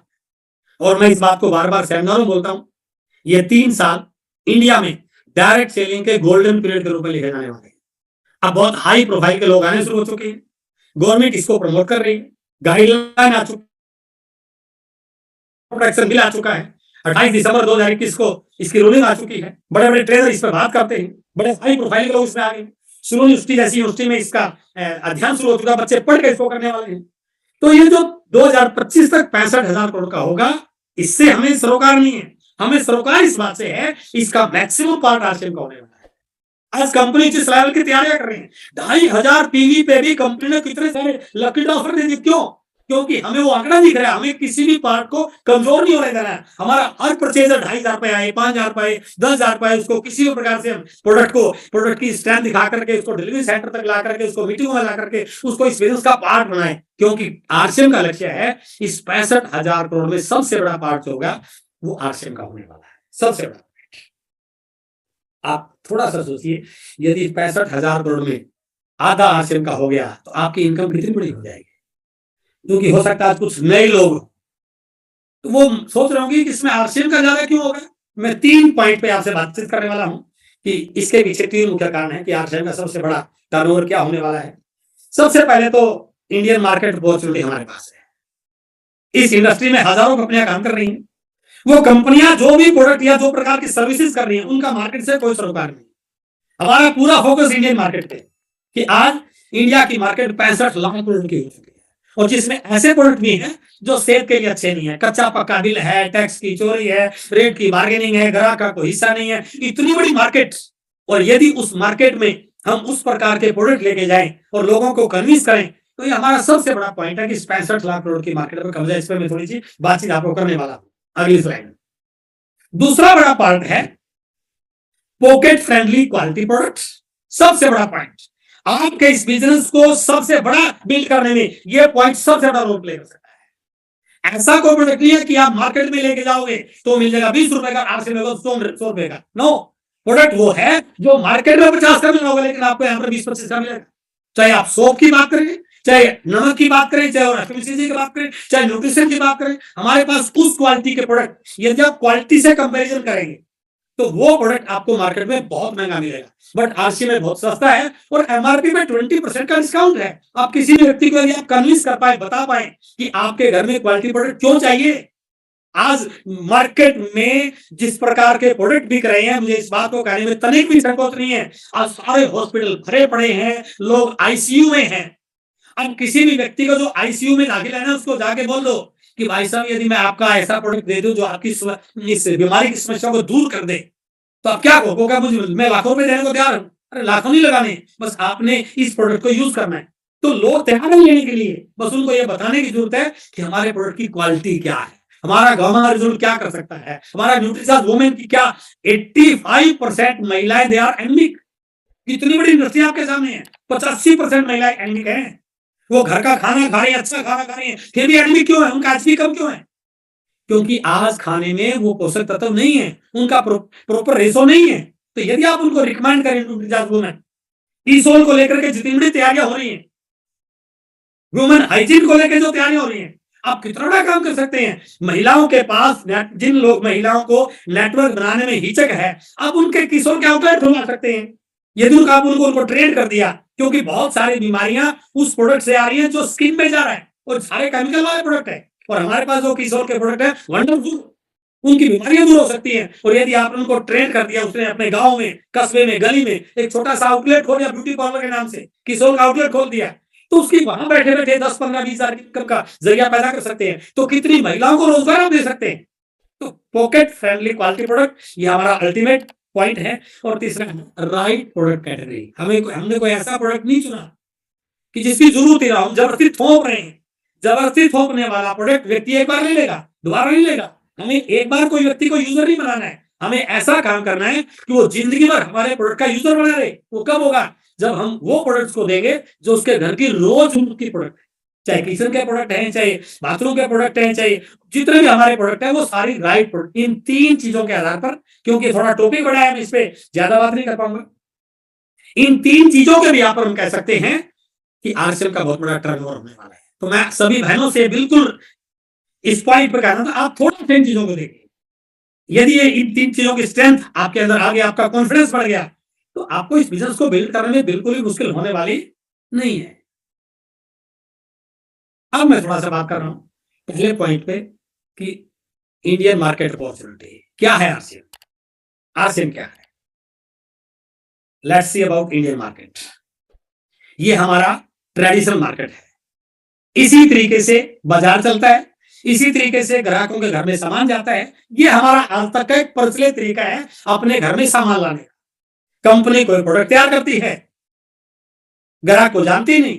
S1: और मैं इस बात को बार बार सेमिनार में बोलता हूं, ये 3 साल इंडिया में डायरेक्ट सेलिंग के गोल्डन पीरियड के रूप में लिखे जाने वाले हैं। अब बहुत हाई प्रोफाइल के लोग आने शुरू हो चुके हैं, गवर्नमेंट इसको प्रमोट कर रही है, गाइडलाइन आ चुकी, प्रोटेक्शन बिल आ चुका है, 28 दिसंबर 2021 को इसकी रूलिंग आ चुकी है। बड़े बड़े ट्रेडर इस पर बात करते हैं, बड़े हाई प्रोफाइल के लोग इसमें आ गए। शुरू यूनिवर्सिटी जैसी यूनिवर्सिटी में इसका अध्ययन शुरू हो चुका, बच्चे पढ़ के इसको करने वाले हैं। तो ये जो 2025 तक 65,000 करोड़ का होगा, इससे हमें सरोकार नहीं है, हमें सरोकार इस बात से है इसका मैक्सिमम पार्ट आरसीएम का होने वाला है। आज कंपनी जिस लेवल की तैयारियां कर रही है, 2,500 पीवी पे भी कंपनी ने कितने सारे लकी ऑफर दे दिए। क्यों? क्योंकि हमें वो आंकड़ा दिख रहा है, हमें किसी भी पार्ट को कमजोर नहीं होने देना है। हमारा हर परचेजर 2,500 पे आए, 5,000 पे आए, 10,000 पे आए, उसको किसी भी प्रकार से हम प्रोडक्ट की स्ट्रेंथ दिखा करके, उसको डिलीवरी सेंटर तक ला करके, उसको मीटिंग में ला करके, उसको इस बिजनेस का पार्ट बनाए। क्योंकि आरसीएम का लक्ष्य है इस 65,000 करोड़ में सबसे बड़ा पार्ट जो होगा वो आरसीएम का होने वाला है, सबसे बड़ा। आप थोड़ा सा सोचिए, यदि 65,000 करोड़ में आधा आरसीएम का हो गया तो आपकी इनकम कितनी बड़ी हो जाएगी। क्योंकि हो सकता है कुछ नए लोग तो वो सोच रहे होंगे कि इसमें आरसीएम का ज्यादा क्यों होगा। मैं 3 पॉइंट पे आपसे बातचीत करने वाला हूं कि इसके पीछे 3 मुख्य कारण है कि आरसीएम का सबसे बड़ा टर्नओवर क्या होने वाला है। सबसे पहले तो इंडियन मार्केट अपॉर्चुनिटी हमारे पास है। इस इंडस्ट्री में हजारों कंपनियां काम कर रही हैं। वो कंपनियां जो भी प्रोडक्ट या जो प्रकार की सर्विसेज कर रही हैं, उनका मार्केट से कोई सरोकार नहीं। हमारा पूरा फोकस इंडियन मार्केट पे कि आज इंडिया की मार्केट 65 लाख करोड़ की हो चुकी है। और जिसमें ऐसे प्रोडक्ट भी हैं जो सेहत के लिए अच्छे नहीं है, कच्चा पक्का बिल है, टैक्स की चोरी है, रेट की बार्गेनिंग है, ग्राहक का कोई हिस्सा नहीं है, इतनी बड़ी मार्केट। और यदि उस मार्केट में हम उस प्रकार के प्रोडक्ट लेके जाएं और लोगों को कन्विंस करें, तो ये हमारा सबसे बड़ा पॉइंट है कि 65 लाख करोड़ की मार्केट पर कब्जा। इस पर मैं थोड़ी सी बातचीत आपको करने वाला हूं अगली स्लाइड में। दूसरा बड़ा पार्ट है पॉकेट फ्रेंडली क्वालिटी प्रोडक्ट्स। सबसे बड़ा पॉइंट, आपके इस बिजनेस को सबसे बड़ा बिल्ड करने में यह पॉइंट सबसे बड़ा रोल प्ले कर सकता है। ऐसा कोई प्रोडक्ट नहीं है कि आप मार्केट में लेके जाओगे तो मिल जाएगा 20 रुपए का, 8 रुपए का, 100 रुपए का। नो, प्रोडक्ट वो है जो मार्केट में 50 का मिला होगा, लेकिन आपको यहाँ पर 20-25 का मिलेगा। चाहे आप सोप की बात करें, चाहे नमक की बात करें, चाहे की बात करें, चाहे न्यूट्रिशन की बात करें, हमारे पास उस क्वालिटी के प्रोडक्ट, यदि आप क्वालिटी से कंपैरिजन करेंगे तो वो प्रोडक्ट आपको मार्केट में बहुत महंगा मिलेगा, बट आरसी में बहुत सस्ता है और एमआरपी में 20% का डिस्काउंट है। आप किसी भी व्यक्ति को यदि आप कन्विंस कर पाए, बता पाए कि आपके घर में क्वालिटी प्रोडक्ट क्यों चाहिए। आज मार्केट में जिस प्रकार के प्रोडक्ट बिक रहे हैं, मुझे इस बात को कहने में तनिक भी संकोच नहीं है। आज सारे हॉस्पिटल भरे पड़े हैं, लोग आईसीयू में हैं। अब किसी भी व्यक्ति को जो आईसीयू में दाखिल है ना, उसको जाके बोल दो कि भाई साहब यदि मैं आपका ऐसा प्रोडक्ट दे दूं जो आपकी इस बीमारी की समस्या को दूर कर दे, तो आप क्या कहोगे? मुझे मैं लाखों रुपए देने को तैयार हूं। अरे लाखों नहीं लगाने, बस आपने इस प्रोडक्ट को यूज करना है। तो लोग तैयार है लेने के लिए, बस उनको ये बताने की जरूरत है कि हमारे प्रोडक्ट की क्वालिटी क्या है, हमारा गामा रिजल्ट क्या कर सकता है, हमारा न्यूट्रिशन वुमेन की क्या। 85% महिलाएं दे आर एनीमिक। इतनी बड़ी इंडस्ट्री आपके सामने है, 85% महिलाएं एनीमिक हैं। वो घर का खाना खा रही है, अच्छा खाना खा रही है, फिर भी एनीमिक क्यों है? उनका एचपी कम क्यों है? क्योंकि आज खाने में वो पोषक तत्व नहीं है, उनका प्रॉपर रेशो नहीं है। तो यदि आप उनको रिकमेंड करें वुमेन ईसोल को लेकर के जितनी बड़ी तैयारियां हो रही हैं, वुमेन हाइजीन को लेकर जो तैयारियां हो रही हैं, आप कितना बड़ा काम कर सकते हैं। महिलाओं के पास जिन लोग महिलाओं को नेटवर्क बनाने में हिचक है, आप उनके किशोर के आउटलेट खुलवा सकते हैं यदि उनको ट्रेन कर दिया। क्योंकि बहुत सारी बीमारियां उस प्रोडक्ट से आ रही है जो स्किन में जा रहा है, और सारे केमिकल वाले प्रोडक्ट है। और हमारे पास जो किशोर के प्रोडक्ट है वंडरफुल, उनकी बीमारियां दूर हो सकती हैं। और यदि आपने उनको ट्रेन कर दिया, उसने अपने गांव में, कस्बे में, गली में एक छोटा सा आउटलेट खोल दिया, ब्यूटी पार्लर के नाम से किशोर का आउटलेट खोल दिया, तो उसकी वहां बैठे बैठे 10-15-20 हजार इनकम का जरिया पैदा कर सकते हैं। तो कितनी महिलाओं को रोजगार आप दे सकते हैं। तो पॉकेट फ्रेंडली क्वालिटी प्रोडक्ट, ये हमारा अल्टीमेट पॉइंट है। और तीसरा, राइट प्रोडक्ट कैटेगरी। हमने कोई ऐसा प्रोडक्ट नहीं चुना कि जिसकी जरूरत ही ना हो, जबरदस्ती थोप रहे हैं। जबरदस्ती थोपने वाला प्रोडक्ट व्यक्ति एक बार ले लेगा, दोबारा नहीं लेगा। हमें एक बार कोई व्यक्ति को यूजर नहीं बनाना है, हमें ऐसा काम करना है कि वो जिंदगी भर हमारे प्रोडक्ट का यूजर बना रहे। वो कब होगा? जब हम वो प्रोडक्ट्स को देंगे जो उसके घर की रोज की प्रोडक्ट, चाहे किचन के प्रोडक्ट हैं, चाहे बाथरूम के प्रोडक्ट हैं, चाहे जितने भी हमारे प्रोडक्ट हैं, वो सारी राइट प्रोडक्ट। इन 3 चीजों के आधार पर, क्योंकि थोड़ा टॉपिक बड़ा है, मैं इस पे ज्यादा बात नहीं कर पाऊंगा। इन 3 चीजों के भी यहाँ पर हम कह सकते हैं कि आरसीएम का बहुत बड़ा टर्नओवर होने वाला है। तो मैं सभी बहनों से बिल्कुल इस पॉइंट पर कहना था, आप थोड़ा 3 चीजों को देखिए। यदि ये इन 3 चीजों की स्ट्रेंथ आपके अंदर आ गया, आपका कॉन्फिडेंस बढ़ गया, तो आपको इस बिजनेस को बिल्ड करने में बिल्कुल भी मुश्किल होने वाली नहीं है। अब मैं थोड़ा सा बात कर रहा हूं पहले पॉइंट पे कि इंडियन मार्केट अपॉर्चुनिटी क्या है। आरसीएम क्या है? Let's see about Indian market. ये हमारा ट्रेडिशनल मार्केट है। इसी तरीके से बाजार चलता है, इसी तरीके से ग्राहकों के घर में सामान जाता है। ये हमारा आज तक का एक प्रचलित तरीका है अपने घर में सामान लाने का। कंपनी कोई प्रोडक्ट तैयार करती है, ग्राहक को जानती नहीं,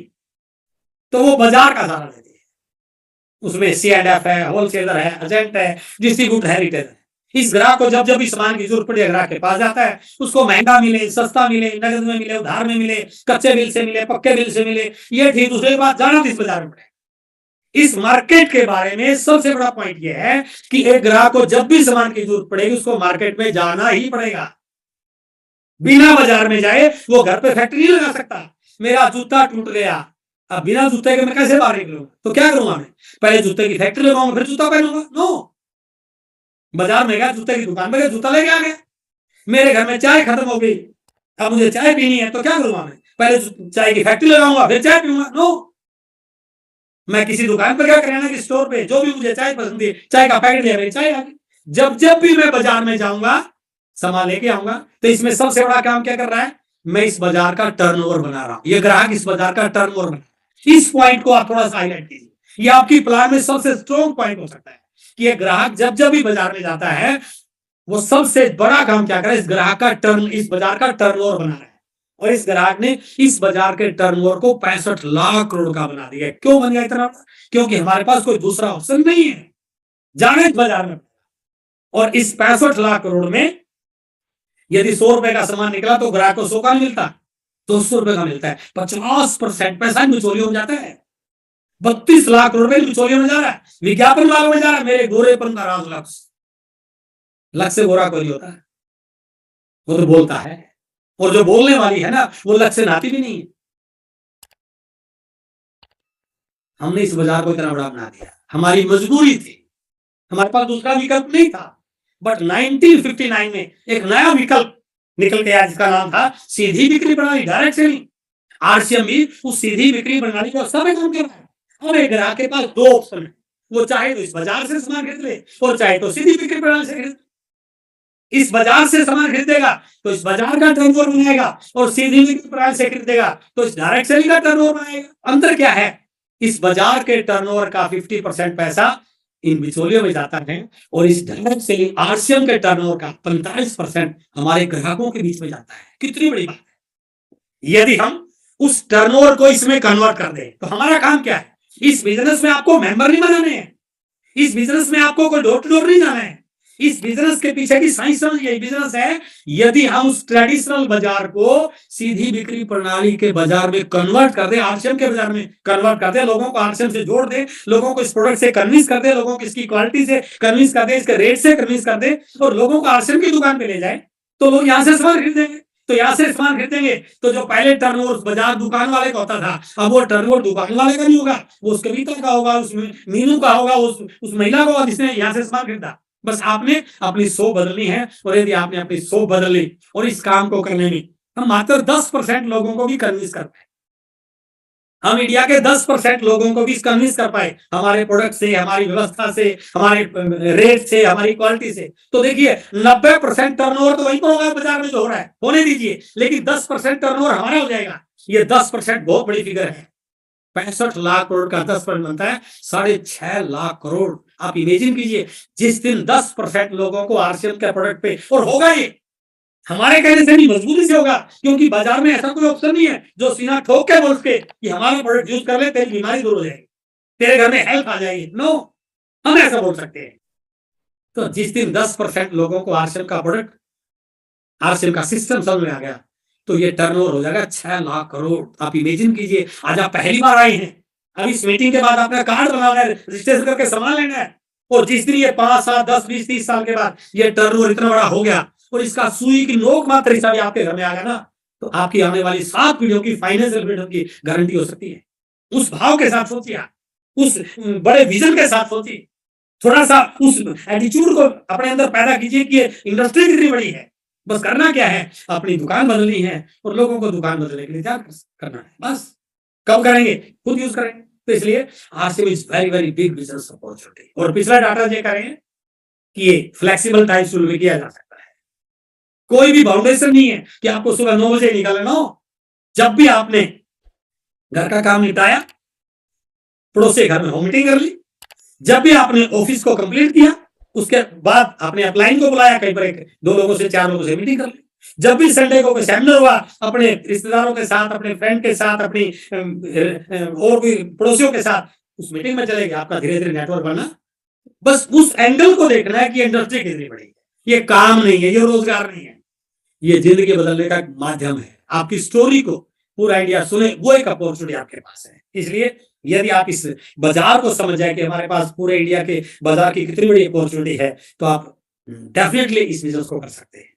S1: तो वो बाजार का सहारा लेती है। उसमें C&F है, होलसेलर है, एजेंट है, डिस्ट्रीब्यूटर है, रिटेलर है। इस ग्राहक को जब जब भी सामान की जरूरत पड़े, ग्राहक के पास जाता है। उसको महंगा मिले, सस्ता मिले, नगद में मिले, उधार में मिले, कच्चे बिल से मिले, पक्के बिल से मिले, ये ठीक। दूसरे बात, जाना इस बाजार में पड़े। इस मार्केट के बारे में सबसे बड़ा पॉइंट यह है कि एक ग्राहक को जब भी सामान की जरूरत पड़ेगी, उसको मार्केट में जाना ही पड़ेगा। बिना बाजार में जाए वो घर पे फैक्ट्री नहीं लगा सकता। मेरा जूता टूट गया, अब बिना जूते के मैं कैसे बाहर निकलूंगा? तो क्या करूंगा? मैं पहले जूते की फैक्ट्री लगाऊंगा, फिर जूता पहनूंगा? नो, बाजार में गया, जूते की दुकान पे गया, जूता लेके आ गया। मेरे घर में चाय खत्म हो गई, अब मुझे चाय पीनी है, तो क्या करूंगा? मैं पहले चाय की फैक्ट्री लगाऊंगा, फिर चाय पीऊंगा? नो, मैं किसी दुकान पर गया, किराना की स्टोर पे, जो भी मुझे चाय पसंद है, चाय का पैकेट लिया, मेरी चाय आ गई। जब जब भी मैं बाजार में जाऊंगा, सामान लेके आऊंगा। तो इसमें सबसे बड़ा काम क्या कर रहा है? मैं इस बाजार का टर्नओवर बना रहा हूं। ये ग्राहक इस बाजार का टर्नओवर बना, इस पॉइंट को आप थोड़ा सा हाईलाइट कीजिए। ये आपकी प्लान में सबसे स्ट्रॉन्ग पॉइंट हो सकता है कि एक ग्राहक जब जब भी बाजार में जाता है, वो सबसे बड़ा काम क्या करे, इस ग्राहक का इस बाजार का टर्नओवर बना है। और इस ग्राहक ने इस बाजार के टर्नओवर को 65 लाख करोड़ का बना दिया। क्यों बन गया इतना? क्योंकि हमारे पास कोई दूसरा ऑप्शन नहीं है, जाने इस बाजार में। और इस 65 लाख करोड़ में यदि 100 रुपए का सामान निकला तो ग्राहक को 100 का नहीं मिलता, 200 रुपए का मिलता है। 50% पैसा बिचौलियों में जाता है। 32 लाख करोड़ रुपए बिचौलियों में जा रहा है, विज्ञापन वालों में जा रहा है। मेरे गोरेपन का राज लक्ष्य से गोरा कोई नहीं होता है, वो तो बोलता है। और जो बोलने वाली है ना, वो लक्ष्य नाती भी नहीं है। हमने इस बाजार को इतना बड़ा बना दिया, हमारी मजबूरी थी, हमारे पास दूसरा विकल्प नहीं था। बट 1959 में एक नया विकल्प निकल के आया जिसका नाम था सीधी बिक्री प्रणाली, डायरेक्ट सेलिंग। आरसीएम भी उस सीधी बिक्री प्रणाली का समय काम कर रहा है। अब एक ग्राहक के पास दो ऑप्शन है, वो चाहे तो इस बाजार से सामान खरीद ले और चाहे तो सीधी बिक्री प्रणाली से खरीद। इस बाजार से सामान खरीदेगा तो इस बाजार का टर्नओवर बनाएगा, और सीधी बिक्री प्रणाली से खरीदेगा तो इस डायरेक्ट सेलिंग का टर्नओवर बनाएगा। अंतर क्या है? इस बाजार के टर्नओवर का 50% पैसा इन बिचौलियों में जाता है, और इस डायरेक्ट सेलिंग आरसीएम के टर्नओवर का 45% हमारे ग्राहकों के बीच में जाता है। कितनी बड़ी बात है! यदि हम उस टर्नओवर को इसमें कन्वर्ट कर दें तो हमारा काम क्या है? इस बिजनेस में आपको मेंबर नहीं बनाने हैं, इस बिजनेस में आपको कोई डोर टू डोर नहीं जाना है। इस बिजनेस के पीछे की साइंस समझिए। बिजनेस है, यदि हम उस ट्रेडिशनल बाजार को सीधी बिक्री प्रणाली के बाजार में कन्वर्ट कर दे, आरसीएम के बाजार में कन्वर्ट कर दे, लोगों को आरसीएम से जोड़ दे, लोगों को इस प्रोडक्ट से कन्विंस कर दे, लोगों को इसकी क्वालिटी से कन्विंस कर दे, इसके रेट से कन्विंस कर दे, और लोगों को आरसीएम की दुकान पे ले जाए, तो लोग यहां से सामान खरीदेंगे। तो यहां से सामान खरीदेंगे तो जो पहले टर्नओवर बाजार दुकान वाले का होता था, अब वो टर्नओवर दुकान वाले का नहीं होगा, वो उस कविता का होगा, उस मीनू का होगा, उस महिला का होगा जिसने यहां से सामान खरीदा। बस आपने अपनी सोच बदलनी है, और यदि आपने अपनी सोच बदल ली और इस काम को करने में हम मात्र 10% लोगों को भी कन्विंस कर पाए, हम इंडिया के 10% लोगों को भी कन्विंस कर पाए हमारे प्रोडक्ट से, हमारी व्यवस्था से, हमारे रेट से, हमारी क्वालिटी से, तो देखिए 90% टर्नओवर तो वहीं पर होगा बाजार में जो हो रहा है, होने दीजिए, लेकिन 10% टर्नओवर हमारा हो जाएगा। ये 10% बहुत बड़ी फिगर है। 65 लाख करोड़ का 10% बनता है 6.5 लाख करोड़। आप इमेजिन कीजिए, जिस दिन 10% लोगों को आरसीएम के प्रोडक्ट पे, और होगा ये हमारे कहने से नहीं, मजबूरी से होगा, क्योंकि बाजार में ऐसा कोई ऑप्शन नहीं है जो सीना ठोक के बोल के कि हमारा प्रोडक्ट यूज कर ले, तेरी बीमारी दूर हो जाएगी, तेरे घर में हेल्प आ जाएगी। नो, हम ऐसा बोल सकते हैं। तो जिस दिन 10% लोगों को आरसीएम का प्रोडक्ट, आरसीएम का सिस्टम समझ में आ गया, तो ये टर्नओवर हो जाएगा 6 लाख करोड़। आप इमेजिन कीजिए, आज आप पहली बार आए हैं, अब इस मीटिंग के बाद आपका कार्ड बनाना है, रजिस्ट्रेशन करके सामान लेना है, और जिस दिन ये 5 साल 10 20 30 साल के बाद ये टर्नओवर इतना बड़ा हो गया और इसका सुई की नोक मात्र हिसाब आपके घर में आ गया ना, तो आपकी आने वाली 7 पीढ़ियों की फाइनेंशियल फ्रीडम की गारंटी हो सकती है। उस भाव के साथ सोचिए, उस बड़े विजन के साथ सोचिए, थोड़ा सा उस एटीट्यूड को अपने अंदर पैदा कीजिए कि इंडस्ट्री कितनी बड़ी है। बस करना क्या है, अपनी दुकान बदलनी है और लोगों को दुकान बदलने के लिए तैयार करना है। बस कब करेंगे? खुद यूज करेंगे। तो इसलिए RCM is very very big business opportunity. और पिछला डाटा ये करेंगे कि ये फ्लेक्सिबल टाइम शेड्यूल में किया जा सकता है। कोई भी बाउंडेशन नहीं है कि आपको सुबह 9 बजे निकालना हो। जब भी आपने घर का काम निपटाया, पड़ोसी घर में होम मीटिंग कर ली, जब भी आपने ऑफिस को कंप्लीट किया, उसके बाद आपने अपलाइन को बुलाया, कहीं पर 2 लोगों से 4 लोगों से मीटिंग कर ली। जब भी संडे को कोई सेमिनार हुआ, अपने रिश्तेदारों के साथ, अपने फ्रेंड के साथ, अपनी और भी पड़ोसियों के साथ उस मीटिंग में चले गए। आपका धीरे धीरे नेटवर्क बनना। बस उस एंगल को देखना है कि इंडस्ट्री कितनी बड़ी है। ये काम नहीं है, ये रोजगार नहीं है, ये जिंदगी बदलने का माध्यम है। आपकी स्टोरी को पूरा इंडिया सुने, वो एक अपॉर्चुनिटी आपके पास है। इसलिए यदि आप इस बाजार को समझ जाए कि हमारे पास पूरे इंडिया के बाजार की कितनी बड़ी अपॉर्चुनिटी है, तो आप डेफिनेटली इस बिजनेस को कर सकते हैं।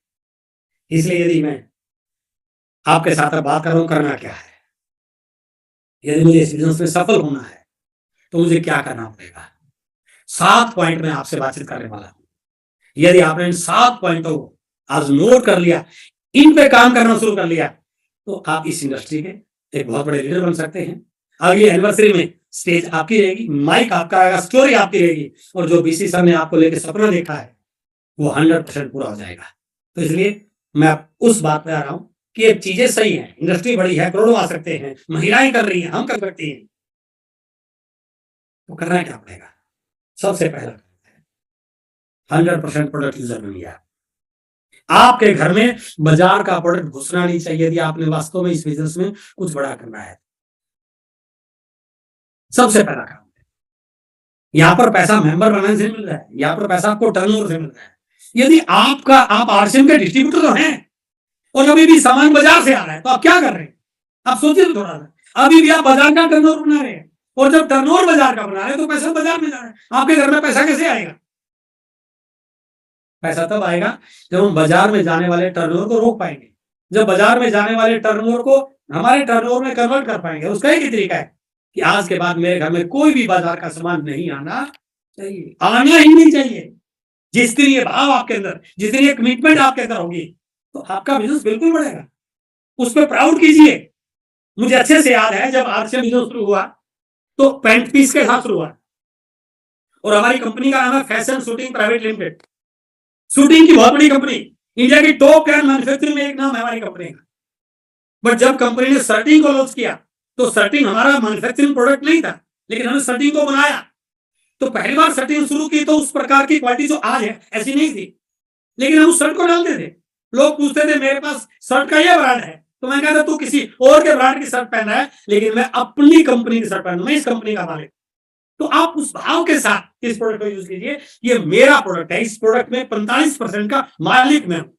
S1: इसलिए यदि मैं आपके साथ अब बात कर रहा हूं, करना क्या है, यदि मुझे इस बिजनेस में सफल होना है तो मुझे क्या करना पड़ेगा, 7 पॉइंट में आपसे बातचीत करने वाला हूं। यदि आपने इन 7 पॉइंटों को आज नोट कर लिया, इन पे काम करना शुरू कर लिया, तो आप इस इंडस्ट्री के एक बहुत बड़े लीडर बन सकते हैं। अगली एनिवर्सरी में स्टेज आपकी रहेगी, माइक आपका आएगा, स्टोरी आपकी रहेगी, और जो बीसी सर ने आपको लेकर सपना देखा है वो 100% पूरा हो जाएगा। तो इसलिए मैं उस बात पे आ रहा हूं कि ये चीजें सही हैं, इंडस्ट्री बड़ी है, करोड़ों आ सकते हैं, महिलाएं कर रही हैं, हम कर सकते हैं, तो करना क्या पड़ेगा? सबसे पहला 100% प्रोडक्ट यूजर बन गया। आपके घर में बाजार का प्रोडक्ट घुसना नहीं चाहिए यदि आपने वास्तव में इस बिजनेस में कुछ बड़ा करना है। सबसे पहला काम, यहाँ पर पैसा मेंबर बनने से मिल रहा है, यहाँ पर पैसा आपको टर्नओवर से मिल रहा है। यदि आप आरसीएम के डिस्ट्रीब्यूटर तो हैं और अभी भी सामान बाजार से आ रहा है, तो आप क्या कर रहे हैं? आप सोचिए तो थोड़ा सा। अभी भी आप बाजार का टर्नओवर बना रहे हैं, और जब टर्नओवर बाजार का बना रहे हैं तो पैसा बाजार में जा रहा है। आपके घर में पैसा कैसे आएगा? पैसा तब आएगा जब हम बाजार में जाने वाले टर्नओवर को रोक पाएंगे, जब बाजार में जाने वाले टर्नओवर को हमारे टर्नओवर में कन्वर्ट कर पाएंगे। उसका एक ही तरीका है कि आज के बाद मेरे घर में कोई भी बाजार का सामान नहीं आना चाहिए, आना ही नहीं चाहिए। जिस दिन ये भाव आपके अंदर, जिस दिन ये कमिटमेंट आपके अंदर होगी, तो आपका बिजनेस बिल्कुल बढ़ेगा। उस पर प्राउड कीजिए। मुझे अच्छे से याद है जब आरसीएम बिजनेस शुरू हुआ तो पैंट पीस के साथ शुरू हुआ, और हमारी कंपनी का नाम है fashion shooting private limited. Shooting की बहुत बड़ी कंपनी, इंडिया की टॉप 10 मैन्युफैक्चरिंग में एक नाम है हमारी कंपनी का। बट जब कंपनी ने सर्टिंग को लॉन्च किया तो सर्टिंग हमारा मैन्युफैक्चरिंग प्रोडक्ट नहीं था, लेकिन हमने सर्टिंग को बनाया। तो पहली बार सर्टिंग शुरू की तो उस प्रकार की क्वालिटी जो आज है ऐसी नहीं थी, लेकिन हम उस शर्ट को डालते थे। लोग पूछते थे मेरे पास शर्ट का ये ब्रांड है, तो मैं कहता तू किसी और के ब्रांड की शर्ट पहना है, लेकिन मैं अपनी कंपनी की शर्ट पहनूं, मैं इस कंपनी का मालिक। तो आप उस भाव के साथ इस प्रोडक्ट को यूज कीजिए। ये मेरा प्रोडक्ट है, इस प्रोडक्ट में 45% का मालिक मैं हूं,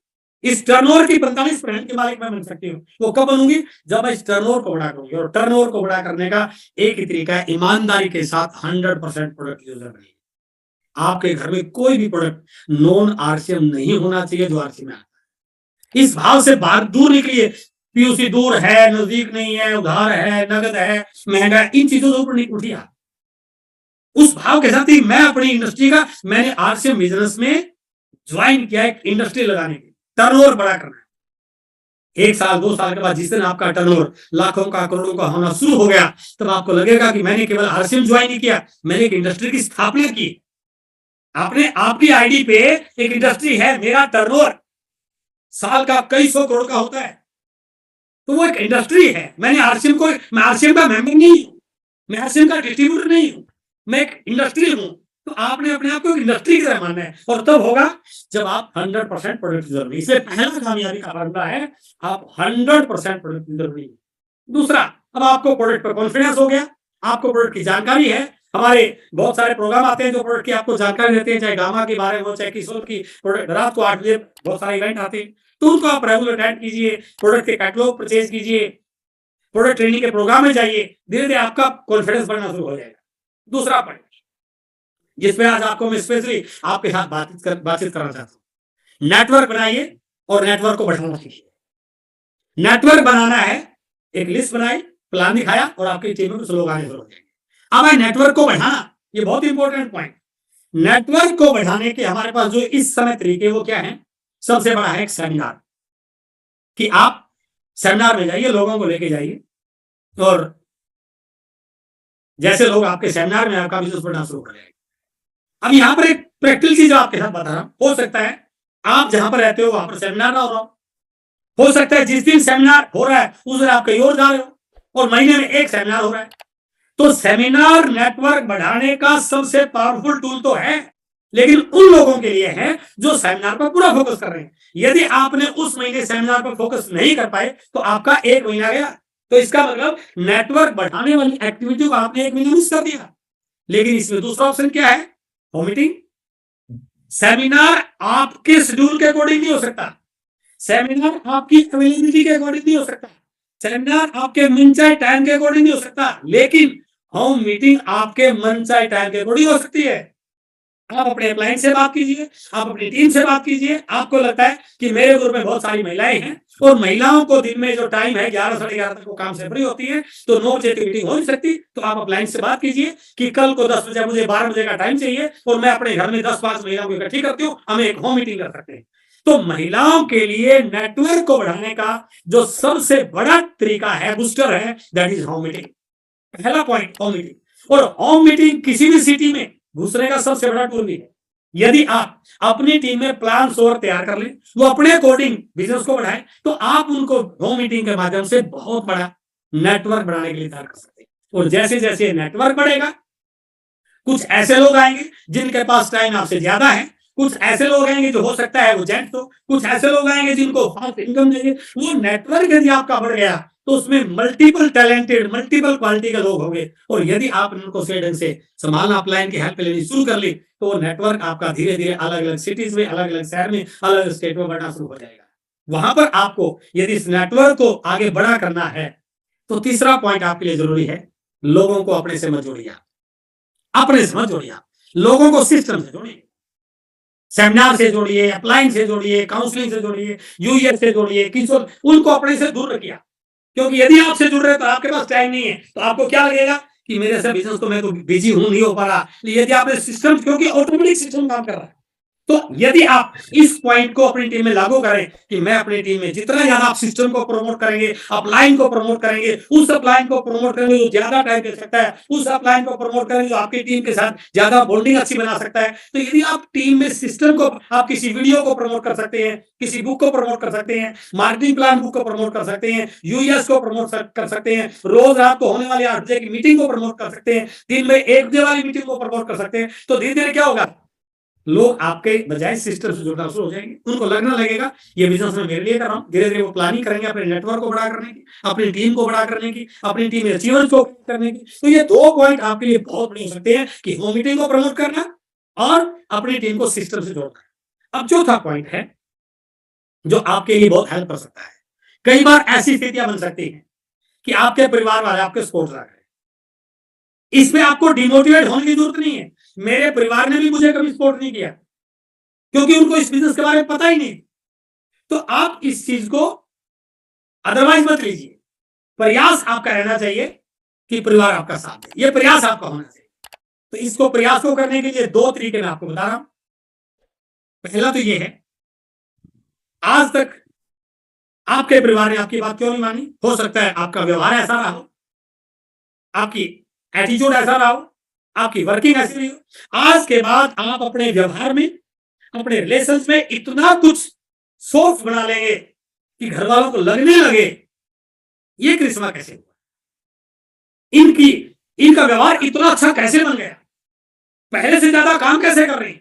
S1: इस टर्नओवर की 45% के मालिक मैं बन सकती हूँ। वो कब बनूंगी? जब मैं इस टर्नओवर को बड़ा करूंगी। और टर्नओवर को बड़ा करने का एक ही तरीका है, ईमानदारी के साथ 100% प्रोडक्ट यूजर बनिए। आपके घर में कोई भी प्रोडक्ट नॉन आरसीएम नहीं होना चाहिए जो आरसीएम में आता है। इस भाव से बाहर दूर निकलिए। पीयूसी दूर है, नजदीक नहीं है, उधार है, नगद है, महंगा, इन चीजों से ऊपर नहीं उठिए। उस भाव के साथ ही मैं अपनी इंडस्ट्री का, मैंने आरसीएम बिजनेस में ज्वाइन किया एक इंडस्ट्री लगाने की, टर्नओवर बड़ा करना है। 1 साल 2 साल के बाद जिस दिन आपका टर्नओवर लाखों का करोड़ों का होना शुरू हो गया, तब आपको लगेगा कि मैंने केवल आरसीएम ज्वाइन नहीं किया, मैंने एक इंडस्ट्री की स्थापना की। आपने आपकी आईडी पे एक इंडस्ट्री है, मेरा टर्नओवर साल का कई सौ करोड़ का होता है, तो वो एक इंडस्ट्री है। मैं आरसीएम का मेंबर नहीं हूं, मैं आरसीएम का डिस्ट्रीब्यूटर नहीं हूं, मैं एक इंडस्ट्री हूं। तो आपने अपने आप को एक इंडस्ट्री की तरह मानना है, और तब होगा जब आप 100% प्रोडक्ट यूजर बनिए। इसलिए पहला कामयाबी का फॉर्मूला है आप 100% प्रोडक्ट यूजर बनिए। दूसरा, अब आपको प्रोडक्ट पर कॉन्फिडेंस हो गया, आपको प्रोडक्ट की जानकारी है। हमारे बहुत सारे प्रोग्राम आते हैं जो प्रोडक्ट की आपको जानकारी देते हैं, चाहे गामा के बारे में हो, चाहे किशोर की प्रोडक्ट, रात को 8 बजे बहुत सारे इवेंट आते हैं, तो उनको आप रेगुलर अटेंड कीजिए, प्रोडक्ट के कैटलॉग परचेज कीजिए, प्रोडक्ट ट्रेनिंग के प्रोग्राम में जाइए, धीरे धीरे आपका कॉन्फिडेंस बढ़ना शुरू हो जाएगा। दूसरा पॉइंट जिसमें आज आपको मैं स्पेशली आपके साथ बातचीत करना चाहता हूं, नेटवर्क बनाइए और नेटवर्क को बढ़ाना सीखिए। नेटवर्क बनाना है, एक लिस्ट बनाई, प्लान दिखाया, और आपकी टीम में कुछ लोग आने शुरू हो जाएंगे। अब है नेटवर्क को बढ़ाना, ये बहुत इंपॉर्टेंट पॉइंट। नेटवर्क को बढ़ाने के हमारे पास जो इस समय तरीके वो क्या है? सबसे बड़ा है एक सेमिनार, कि आप सेमिनार में जाइए, लोगों को लेके जाइए, और जैसे लोग आपके सेमिनार में आपका बिजनेस बढ़ना शुरू करेंगे। अब यहां पर एक प्रैक्टिकल चीज आपके साथ बता रहा हूं। हो सकता है आप जहां पर रहते हो वहां पर सेमिनार ना हो रहा हो सकता है जिस दिन सेमिनार हो रहा है उस दिन आप कहीं और जा रहे हो, और महीने में एक सेमिनार हो रहा है। तो सेमिनार नेटवर्क बढ़ाने का सबसे पावरफुल टूल तो है, लेकिन उन लोगों के लिए है जो सेमिनार पर पूरा फोकस कर रहे हैं। यदि आपने उस महीने सेमिनार पर फोकस नहीं कर पाए तो आपका 1 महीना गया। तो इसका मतलब नेटवर्क बढ़ाने वाली एक्टिविटी को आपने 1 महीना मिस कर दिया। लेकिन इसमें दूसरा ऑप्शन क्या है? Home meeting. सेमिनार आपके शेड्यूल के अकॉर्डिंग नहीं हो सकता, सेमिनार आपकी अवेलेबिलिटी के अकॉर्डिंग नहीं हो सकता, सेमिनार आपके मन चाहे टाइम के अकॉर्डिंग नहीं हो सकता, लेकिन होम मीटिंग आपके मन चाहे टाइम के अकॉर्डिंग हो सकती है। आप अपने क्लाइंट से बात कीजिए, आप अपनी टीम से बात कीजिए। आपको लगता है कि मेरे ग्रुप में बहुत सारी महिलाएं हैं और महिलाओं को दिन में जो टाइम है 11 साढ़े 11 तक वो काम से फ्री होती है, तो 9 बजे की मीटिंग हो नहीं सकती। तो आप क्लाइंट से बात कीजिए कि कल को 10 बजे मुझे 12 बजे का टाइम चाहिए और मैं अपने घर में 10-5 महिलाओं को इकट्ठी करती हूँ, हम एक होम मीटिंग कर सकते हैं। तो महिलाओं के लिए नेटवर्क को बढ़ाने का जो सबसे बड़ा तरीका है, बूस्टर है, दैट इज होम मीटिंग। पहला पॉइंट होम मीटिंग। और होम मीटिंग किसी भी सिटी में घुसने का सबसे बड़ा टूल भी है। यदि आप अपनी टीम में प्लान और तैयार कर लें, वो अपने अकॉर्डिंग बिजनेस को बढ़ाएं, तो आप उनको होम मीटिंग के माध्यम से बहुत बड़ा नेटवर्क बनाने के लिए तैयार कर सकते हैं। और जैसे जैसे नेटवर्क बढ़ेगा कुछ ऐसे लोग आएंगे जिनके पास टाइम आपसे ज्यादा है, कुछ ऐसे लोग आएंगे जो हो सकता है वो जेंट्स हो, कुछ ऐसे लोग आएंगे जिनको फास्ट इनकम चाहिए। वो नेटवर्क यदि आपका बढ़ गया तो उसमें मल्टीपल टैलेंटेड, मल्टीपल क्वालिटी के लोग होंगे, और यदि आप उनको सही ढंग से संभालना, अपलाइन की हेल्प लेनी शुरू कर ली, तो वो नेटवर्क आपका धीरे धीरे अलग अलग सिटीज में, अलग अलग शहर में, अलग अलग स्टेट में बढ़ना शुरू हो जाएगा। वहां पर आपको यदि इस नेटवर्क को आगे बड़ा करना है, तो तीसरा पॉइंट आपके लिए जरूरी है, लोगों को अपने से मत जोड़िए, अपने से मत जोड़िए, लोगों को सिस्टम से जोड़िए, सेमिनार से जोड़िए, अपलाइन से जोड़िए, काउंसलिंग से जोड़िए, यूएस से जोड़िए, किशोर, उनको अपने से दूर रखिए। क्योंकि यदि आपसे जुड़ रहे हैं तो आपके पास टाइम नहीं है, तो आपको क्या लगेगा कि मेरे से बिजनेस तो मैं तो बिजी हूं, नहीं हो पा रहा। यदि आपने सिस्टम, क्योंकि ऑटोमेटिक सिस्टम काम कर रहा है, तो यदि आप इस पॉइंट को अपनी टीम में लागू करें कि मैं अपनी टीम में जितना ज्यादा आप सिस्टम को प्रमोट करेंगे, अपलाइन को प्रमोट करेंगे, उस अपलाइन को प्रमोट करेंगे जो ज्यादा टाइम दे सकता है, उस अपलाइन को प्रमोट करेंगे जो आपकी टीम के साथ ज्यादा बॉन्डिंग अच्छी बना सकता है। तो यदि आप टीम में सिस्टम को, आप किसी वीडियो को प्रमोट कर सकते हैं, किसी बुक को प्रमोट कर सकते हैं, मार्केटिंग प्लान बुक को प्रमोट कर सकते हैं, यूएस को प्रमोट कर सकते हैं, रोज रात को होने वाली 8 बजे की मीटिंग को प्रमोट कर सकते हैं, दिन में 1 बजे वाली मीटिंग को प्रमोट कर सकते हैं, तो धीरे धीरे क्या होगा, लोग आपके बजाय सिस्टम से जुड़ना शुरू हो जाएंगे। उनको लगने लगेगा ये बिजनेस में मेरे लिए कर रहा हूं। धीरे धीरे वो प्लानिंग करेंगे अपने नेटवर्क को बड़ा करने की, अपनी टीम को बड़ा करने की, अपनी टीम में अचीवमेंट को करने की। तो ये 2 पॉइंट आपके लिए बहुत बड़े हो सकते हैं कि होम मीटिंग को प्रमोट करना और अपनी टीम को सिस्टम से जोड़ना। अब चौथा पॉइंट है जो आपके लिए बहुत हेल्प कर सकता है। कई बार ऐसी स्थितियां बन सकती है कि आपके परिवार वाले आपके सपोर्ट कर रहे हैं, इसमें आपको डिमोटिवेट होने की जरूरत नहीं है। मेरे परिवार ने भी मुझे कभी सपोर्ट नहीं किया क्योंकि उनको इस बिजनेस के बारे में पता ही नहीं। तो आप इस चीज को अदरवाइज मत लीजिए, प्रयास आपका रहना चाहिए कि परिवार आपका साथ दे, ये प्रयास आपका होना चाहिए। तो इसको, प्रयास को करने के लिए 2 तरीके मैं आपको बता रहा हूं। पहला तो ये है, आज तक आपके परिवार ने आपकी बात क्यों नहीं मानी? हो सकता है आपका व्यवहार ऐसा रहा हो, आपकी एटीट्यूड ऐसा रहा हो, आपकी वर्किंग ऐसी रही हो। आज के बाद आप अपने व्यवहार में, अपने रिलेशंस में इतना कुछ सॉफ्ट बना लेंगे कि घर वालों को लगने लगे ये करिश्मा कैसे हुआ, इनकी इनका व्यवहार इतना अच्छा कैसे बन गया, पहले से ज्यादा काम कैसे कर रही।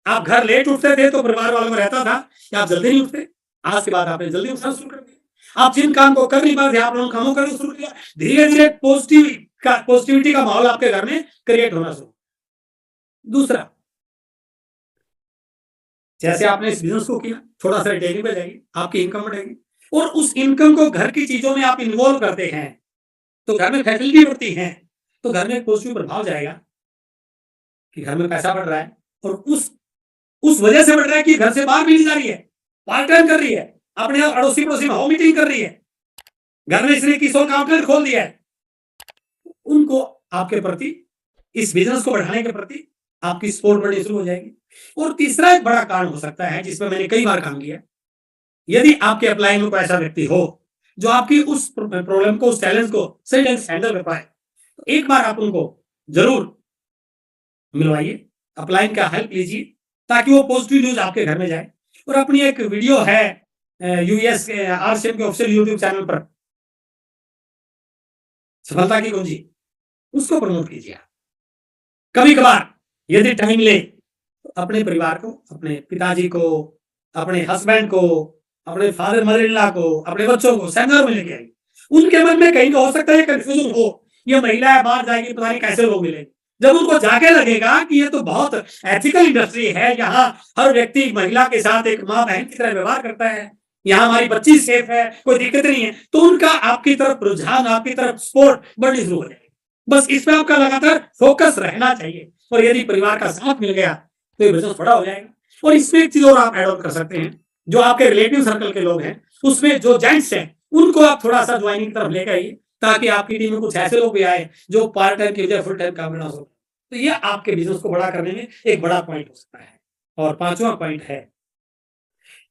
S1: आप घर लेट उठते थे तो परिवार वालों को रहता था कि आप जल्दी नहीं उठते, आज के बाद आपने जल्दी उठना शुरू कर दिया। आप जिन काम को कर नहीं पाते आप लोगों कामों करना शुरू किया। धीरे धीरे पॉजिटिविटी का माहौल आपके घर में क्रिएट होना शुरू। दूसरा, जैसे आपने इस बिजनेस को किया, थोड़ा सा रिटेलिंग पे जाएगी, आपकी इनकम बढ़ेगी, और उस इनकम को घर की चीजों में आप इन्वॉल्व करते हैं तो घर में फैसिलिटी बढ़ती है, तो घर में पॉजिटिव प्रभाव जाएगा कि घर में पैसा बढ़ रहा है, और उस वजह से बढ़ रहा है कि घर से बाहर भी नहीं जा रही है, पार्ट टाइम कर रही है, अपने अड़ोसी पड़ोसी में होम मीटिंग कर रही है, घर में इसने किशोर का आउटलेट खोल दिया है। उनको आपके प्रति, इस बिजनेस को बढ़ाने के प्रति आपकी सपोर्ट बढ़नी शुरू हो जाएगी। और तीसरा एक बड़ा कारण हो सकता है जिसमें मैंने कई बार काम किया, यदि आपके अपलाइन में कोई ऐसा व्यक्ति हो जो आपकी उस प्रॉब्लम को, उस चैलेंज को सही ढंग से हैंडल कर पाए, तो एक बार आप उनको जरूर मिलवाइए, अपलाइन का हेल्प लीजिए, ताकि वो पॉजिटिव न्यूज आपके घर में जाए। और अपनी एक वीडियो है यूएस आरसीएम के ऑफिशियल यूट्यूब चैनल पर, सफलता की कुंजी, उसको प्रमोट कीजिए। कभी कभार यदि टाइम ले तो अपने परिवार को, अपने पिताजी को, अपने हस्बैंड को, अपने फादर मदर इन लॉ को, अपने बच्चों को सेमिनार में लेके आइए। उनके मन में कहीं हो सकता है कंफ्यूजन हो, ये महिला है बाहर जाएगी पता नहीं कैसे लोग मिलेंगे। जब उनको जाके लगेगा कि ये तो बहुत एथिकल इंडस्ट्री है, यहाँ हर व्यक्ति महिला के साथ एक माँ बहन की तरह व्यवहार करता है, यहाँ हमारी बच्ची सेफ है, कोई दिक्कत नहीं है, तो उनका आपकी तरफ रुझान, आपकी तरफ सपोर्ट बढ़नी शुरू हो जाएगी। बस इस पे आपका लगातार फोकस रहना चाहिए, और यदि परिवार का साथ मिल गया तो ये बिजनेस बड़ा हो जाएगा। और इसमें एक चीज और आप ऐड ऑन कर सकते हैं, जो आपके रिलेटिव सर्कल के लोग हैं उसमें जो जेंट्स हैं उनको आप थोड़ा सा ज्वाइनिंग की तरफ लेकर आइए, ताकि आपकी टीम में कुछ ऐसे लोग भी आए जो पार्ट टाइम की बजाय फुल टाइम काम करना हो। तो ये आपके बिजनेस को बड़ा करने में एक बड़ा पॉइंट हो सकता है। और 5वां पॉइंट है,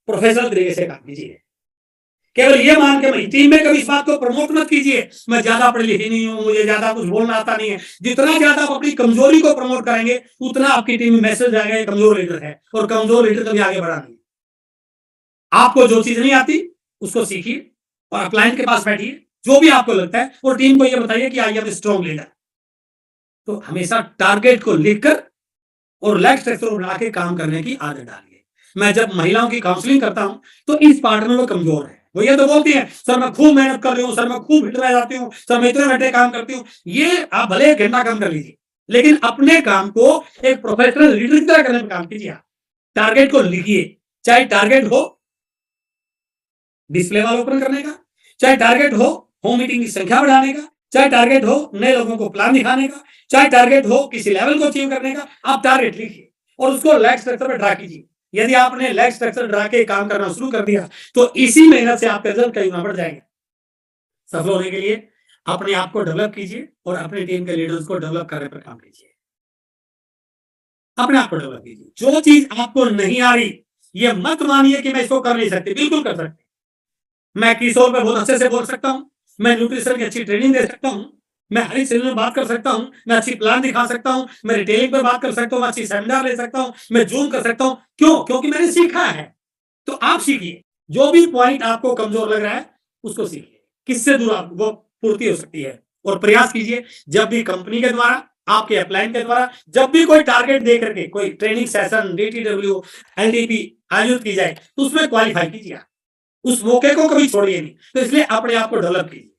S1: प्रोफेशनल तरीके से काम कीजिए। केवल ये मान के भाई टीम में कभी इस बात को प्रमोट मत कीजिए मैं ज्यादा पढ़ी लिखी नहीं हूं, मुझे ज्यादा कुछ बोलना आता नहीं है। जितना ज्यादा आप अपनी कमजोरी को प्रमोट करेंगे उतना आपकी टीम में मैसेज आएगा ये कमजोर लीडर है, और कमजोर लीडर कभी आगे बढ़ा नहीं। आपको जो चीज नहीं आती उसको सीखिए और क्लाइंट के पास बैठिए, जो भी आपको लगता है, और टीम को ये बताइए कि आई एम स्ट्रॉन्ग लीडर। तो हमेशा टारगेट को लिखकर और लैग स्ट्रक्चर बना के काम करने की आदत डालिए। मैं जब महिलाओं की काउंसलिंग करता हूँ, तो इस पार्ट में वो कमजोर है। वो ये तो बोलती है, सर मैं खूब मेहनत कर रही हूँ, सर मैं खूब हिट रह जाती हूँ, सर मैं इतने घंटे काम करती हूँ। ये आप भले 1 घंटा काम कर लीजिए, लेकिन अपने काम को एक प्रोफेशनल लीडर की तरह करने में काम कीजिए आप। टारगेट को लिखिए, चाहे टारगेट हो डिस्प्ले वाल ओपन करने का, चाहे टारगेट हो होम मीटिंग की संख्या बढ़ाने का, चाहे टारगेट हो नए लोगों को प्लान दिखाने का, चाहे टारगेट हो किसी लेवल को अचीव करने का। आप टारगेट लिखिए और उसको लैग स्ट्रक्चर में ड्रा कीजिए। यदि आपने लैग स्ट्रक्चर ड्रा के काम करना शुरू कर दिया, तो इसी मेहनत से आपके रिजल्ट कई गुना बढ़ जाएंगे। सफल होने के लिए अपने आप को डेवलप कीजिए और अपनी टीम के लीडर्स को डेवलप करने पर काम कीजिए। अपने आप को डेवलप कीजिए। जो चीज आपको नहीं आ रही, ये मत मानिए कि मैं इसको कर नहीं सकती, बिल्कुल कर सकते। मैं किशोर पे बहुत अच्छे से बोल सकता हूँ, मैं न्यूट्रिशन की अच्छी ट्रेनिंग दे सकता हूँ, मैं हरी सेल में बात कर सकता हूँ, मैं अच्छी प्लान दिखा सकता हूँ, मैं रिटेलिंग पे बात कर सकता हूँ, मैं अच्छी सेमिनार ले सकता हूँ, मैं जूम कर सकता हूँ। क्यों? क्योंकि मैंने सीखा है। तो आप सीखिए, जो भी पॉइंट आपको कमजोर लग रहा है उसको सीखिए, किससे दूर आप वो पूर्ति हो सकती है। और प्रयास कीजिए, जब भी कंपनी के द्वारा, आपके अपलाइन के द्वारा, जब भी कोई टारगेट दे करके कोई ट्रेनिंग सेशन, डीटीडब्ल्यू, एलडीपी आयोजित की जाए, तो उसमें क्वालिफाई कीजिए। उस मौके को कभी छोड़िए नहीं। तो इसलिए अपने आप को डेवलप कीजिए।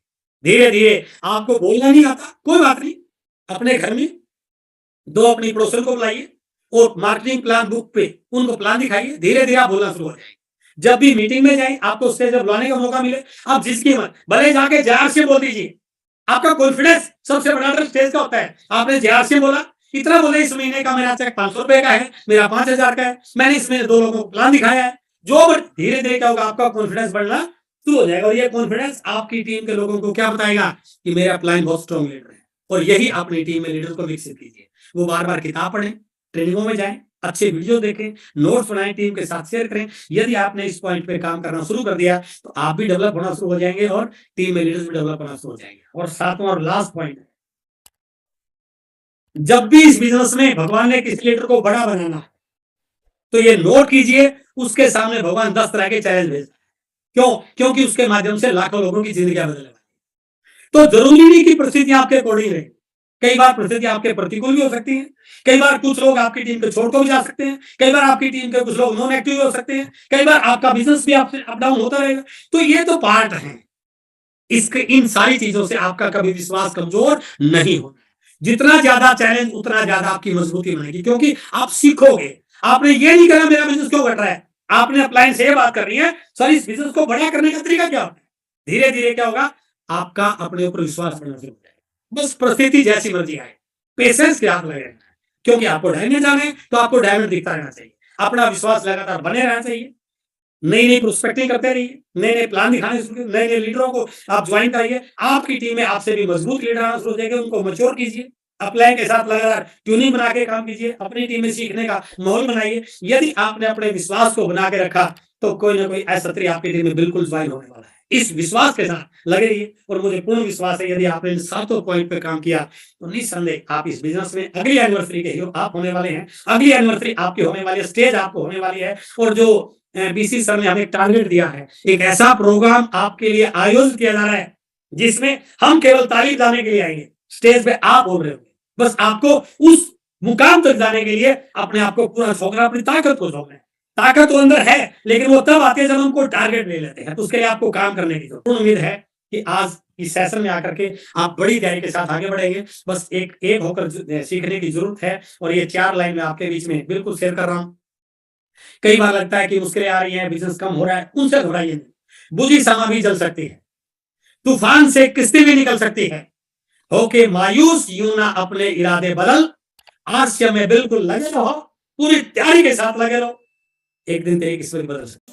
S1: धीरे धीरे आपको बोलना नहीं आता, कोई बात नहीं, अपने घर में 2 अपनी पड़ोसियों को बुलाइए और मार्केटिंग प्लान बुक पे उनको प्लान दिखाइए। धीरे धीरे आप बोलना शुरू हो जाएंगे। जब भी मीटिंग में जाए, आपको स्टेज पर बुलाने का मौका मिले, आप जिसकी मत भले जाके जार से बोल दीजिए। आपका कॉन्फिडेंस सबसे बड़ा स्टेज का होता है। आपने जार से बोला, इतना बोले, इस महीने का मेरा चेक 500 रुपए का है, मेरा 5000 का है, मैंने इस महीने 2 लोगों को प्लान दिखाया है। जो धीरे धीरे क्या होगा, आपका कॉन्फिडेंस बढ़ना शुरू हो जाएगा और ये कॉन्फिडेंस आपकी टीम के लोगों को क्या बताएगा कि मेरा प्लान बहुत स्ट्रॉन्ग लीडर है। और यही अपनी टीम में लीडर को विकसित कीजिए। वो बार बार किताब पढ़ें, ट्रेनिंगों में जाएं, अच्छे वीडियो देखें, नोट्स बनाएं, टीम के साथ शेयर करें। यदि आपने इस पॉइंट पे काम करना शुरू कर दिया, तो आप भी डेवलप होना शुरू हो जाएंगे और टीम में लीडर्स भी डेवलप होना शुरू हो जाएंगे। और सातवां और लास्ट पॉइंट, जब भी इस बिजनेस में भगवान ने किसी लीडर को बड़ा बनाना, तो ये नोट कीजिए, उसके सामने भगवान 10 तरह के चैलेंज भेजता है। क्यों? क्योंकि उसके माध्यम से लाखों लोगों की जिंदगी बदलने वाली। तो जरूरी नहीं कि परिस्थिति आपके अकॉर्डिंग रहे। कई बार परिस्थिति आपके प्रतिकूल भी हो सकती है। कई बार कुछ लोग आपकी टीम को छोड़कर भी जा सकते हैं। कई बार आपकी टीम के कुछ लोग नॉन एक्टिव हो सकते हैं। कई बार आपका बिजनेस भी आपसे अप डाउन होता रहेगा। तो ये तो पार्ट है। इसके इन सारी चीजों से आपका कभी विश्वास कमजोर नहीं होना। जितना ज्यादा चैलेंज, उतना ज्यादा आपकी मजबूती बनेगी, क्योंकि आप सीखोगे। आपने ये नहीं कहा मेरा बिजनेस क्यों घट रहा है, आपने अपलाइन से ये बात करनी है, सर इस बिजनेस को बड़ा करने का तरीका क्या होता है। धीरे धीरे क्या होगा, आपका अपने ऊपर विश्वास बढ़ना शुरू हो जाएगा। बस परिस्थिति जैसी मर्जी आए, पेशेंस के हाथ लगे रहना है। क्योंकि आपको डायमंड जाना है, तो आपको डायमंड दिखता रहना चाहिए। अपना विश्वास लगातार बने रहना चाहिए। नई नई प्रोस्पेक्टिंग करते रहिए, नए नए प्लान दिखाने शुरू करिए, नए नए लीडरों को आप ज्वाइन कराइए। आपकी टीम में आपसे भी मजबूत लीडर आना शुरू हो जाएंगे, उनको मैच्योर कीजिए। अपलाइन के साथ लगातार ट्यूनिंग बना के काम कीजिए, अपनी टीम में सीखने का माहौल बनाइए। यदि आपने अपने विश्वास को बना के रखा, तो कोई ना कोई असत्री आपकी टीम में बिल्कुल ज्वाइन होने वाला है। इस विश्वास के साथ लगे रहिए और मुझे पूर्ण विश्वास है, यदि आपने इन 7 पॉइंट पे काम किया, तो निस्संदेह आप इस बिजनेस में अगली एनिवर्सरी के हीरो आप होने वाले हैं। अगली एनिवर्सरी आपकी होने वाली है, स्टेज आपको होने वाली है। और जो बीसी सर ने हमें एक टारगेट दिया है, एक ऐसा प्रोग्राम आपके लिए आयोजित किया जा रहा है, जिसमें हम केवल तारीफ लाने के लिए आएंगे, स्टेज पे आप बोल रहे होंगे। बस आपको उस मुकाम तक जाने के लिए अपने आप को पूरा झोंकना, अपनी ताकत को झोंकना है। ताकत तो अंदर है, लेकिन वो तब आती है जब हमको टारगेट ले लेते हैं। तो उसके लिए आपको काम करने की जरूरत। उम्मीद है कि आज इस सेशन में आकर के आप बड़ी तैयारी के साथ आगे बढ़ेंगे। बस एक होकर सीखने की जरूरत है। और ये 4 लाइन में आपके बीच में बिल्कुल शेयर कर रहा हूं। कई बार लगता है कि मुश्किलें आ रही हैं, बिजनेस कम हो रहा है, उनसे घबराइए नहीं। बुझी समा भी जल सकती है, तूफान से किस्ती भी निकल सकती है। होके मायूस यूं ना अपने इरादे बदल, हास्य में बिल्कुल लगे रहो, पूरी तैयारी के साथ लगे रहो। एक दिन तेरी किस्मत बदल सकती है।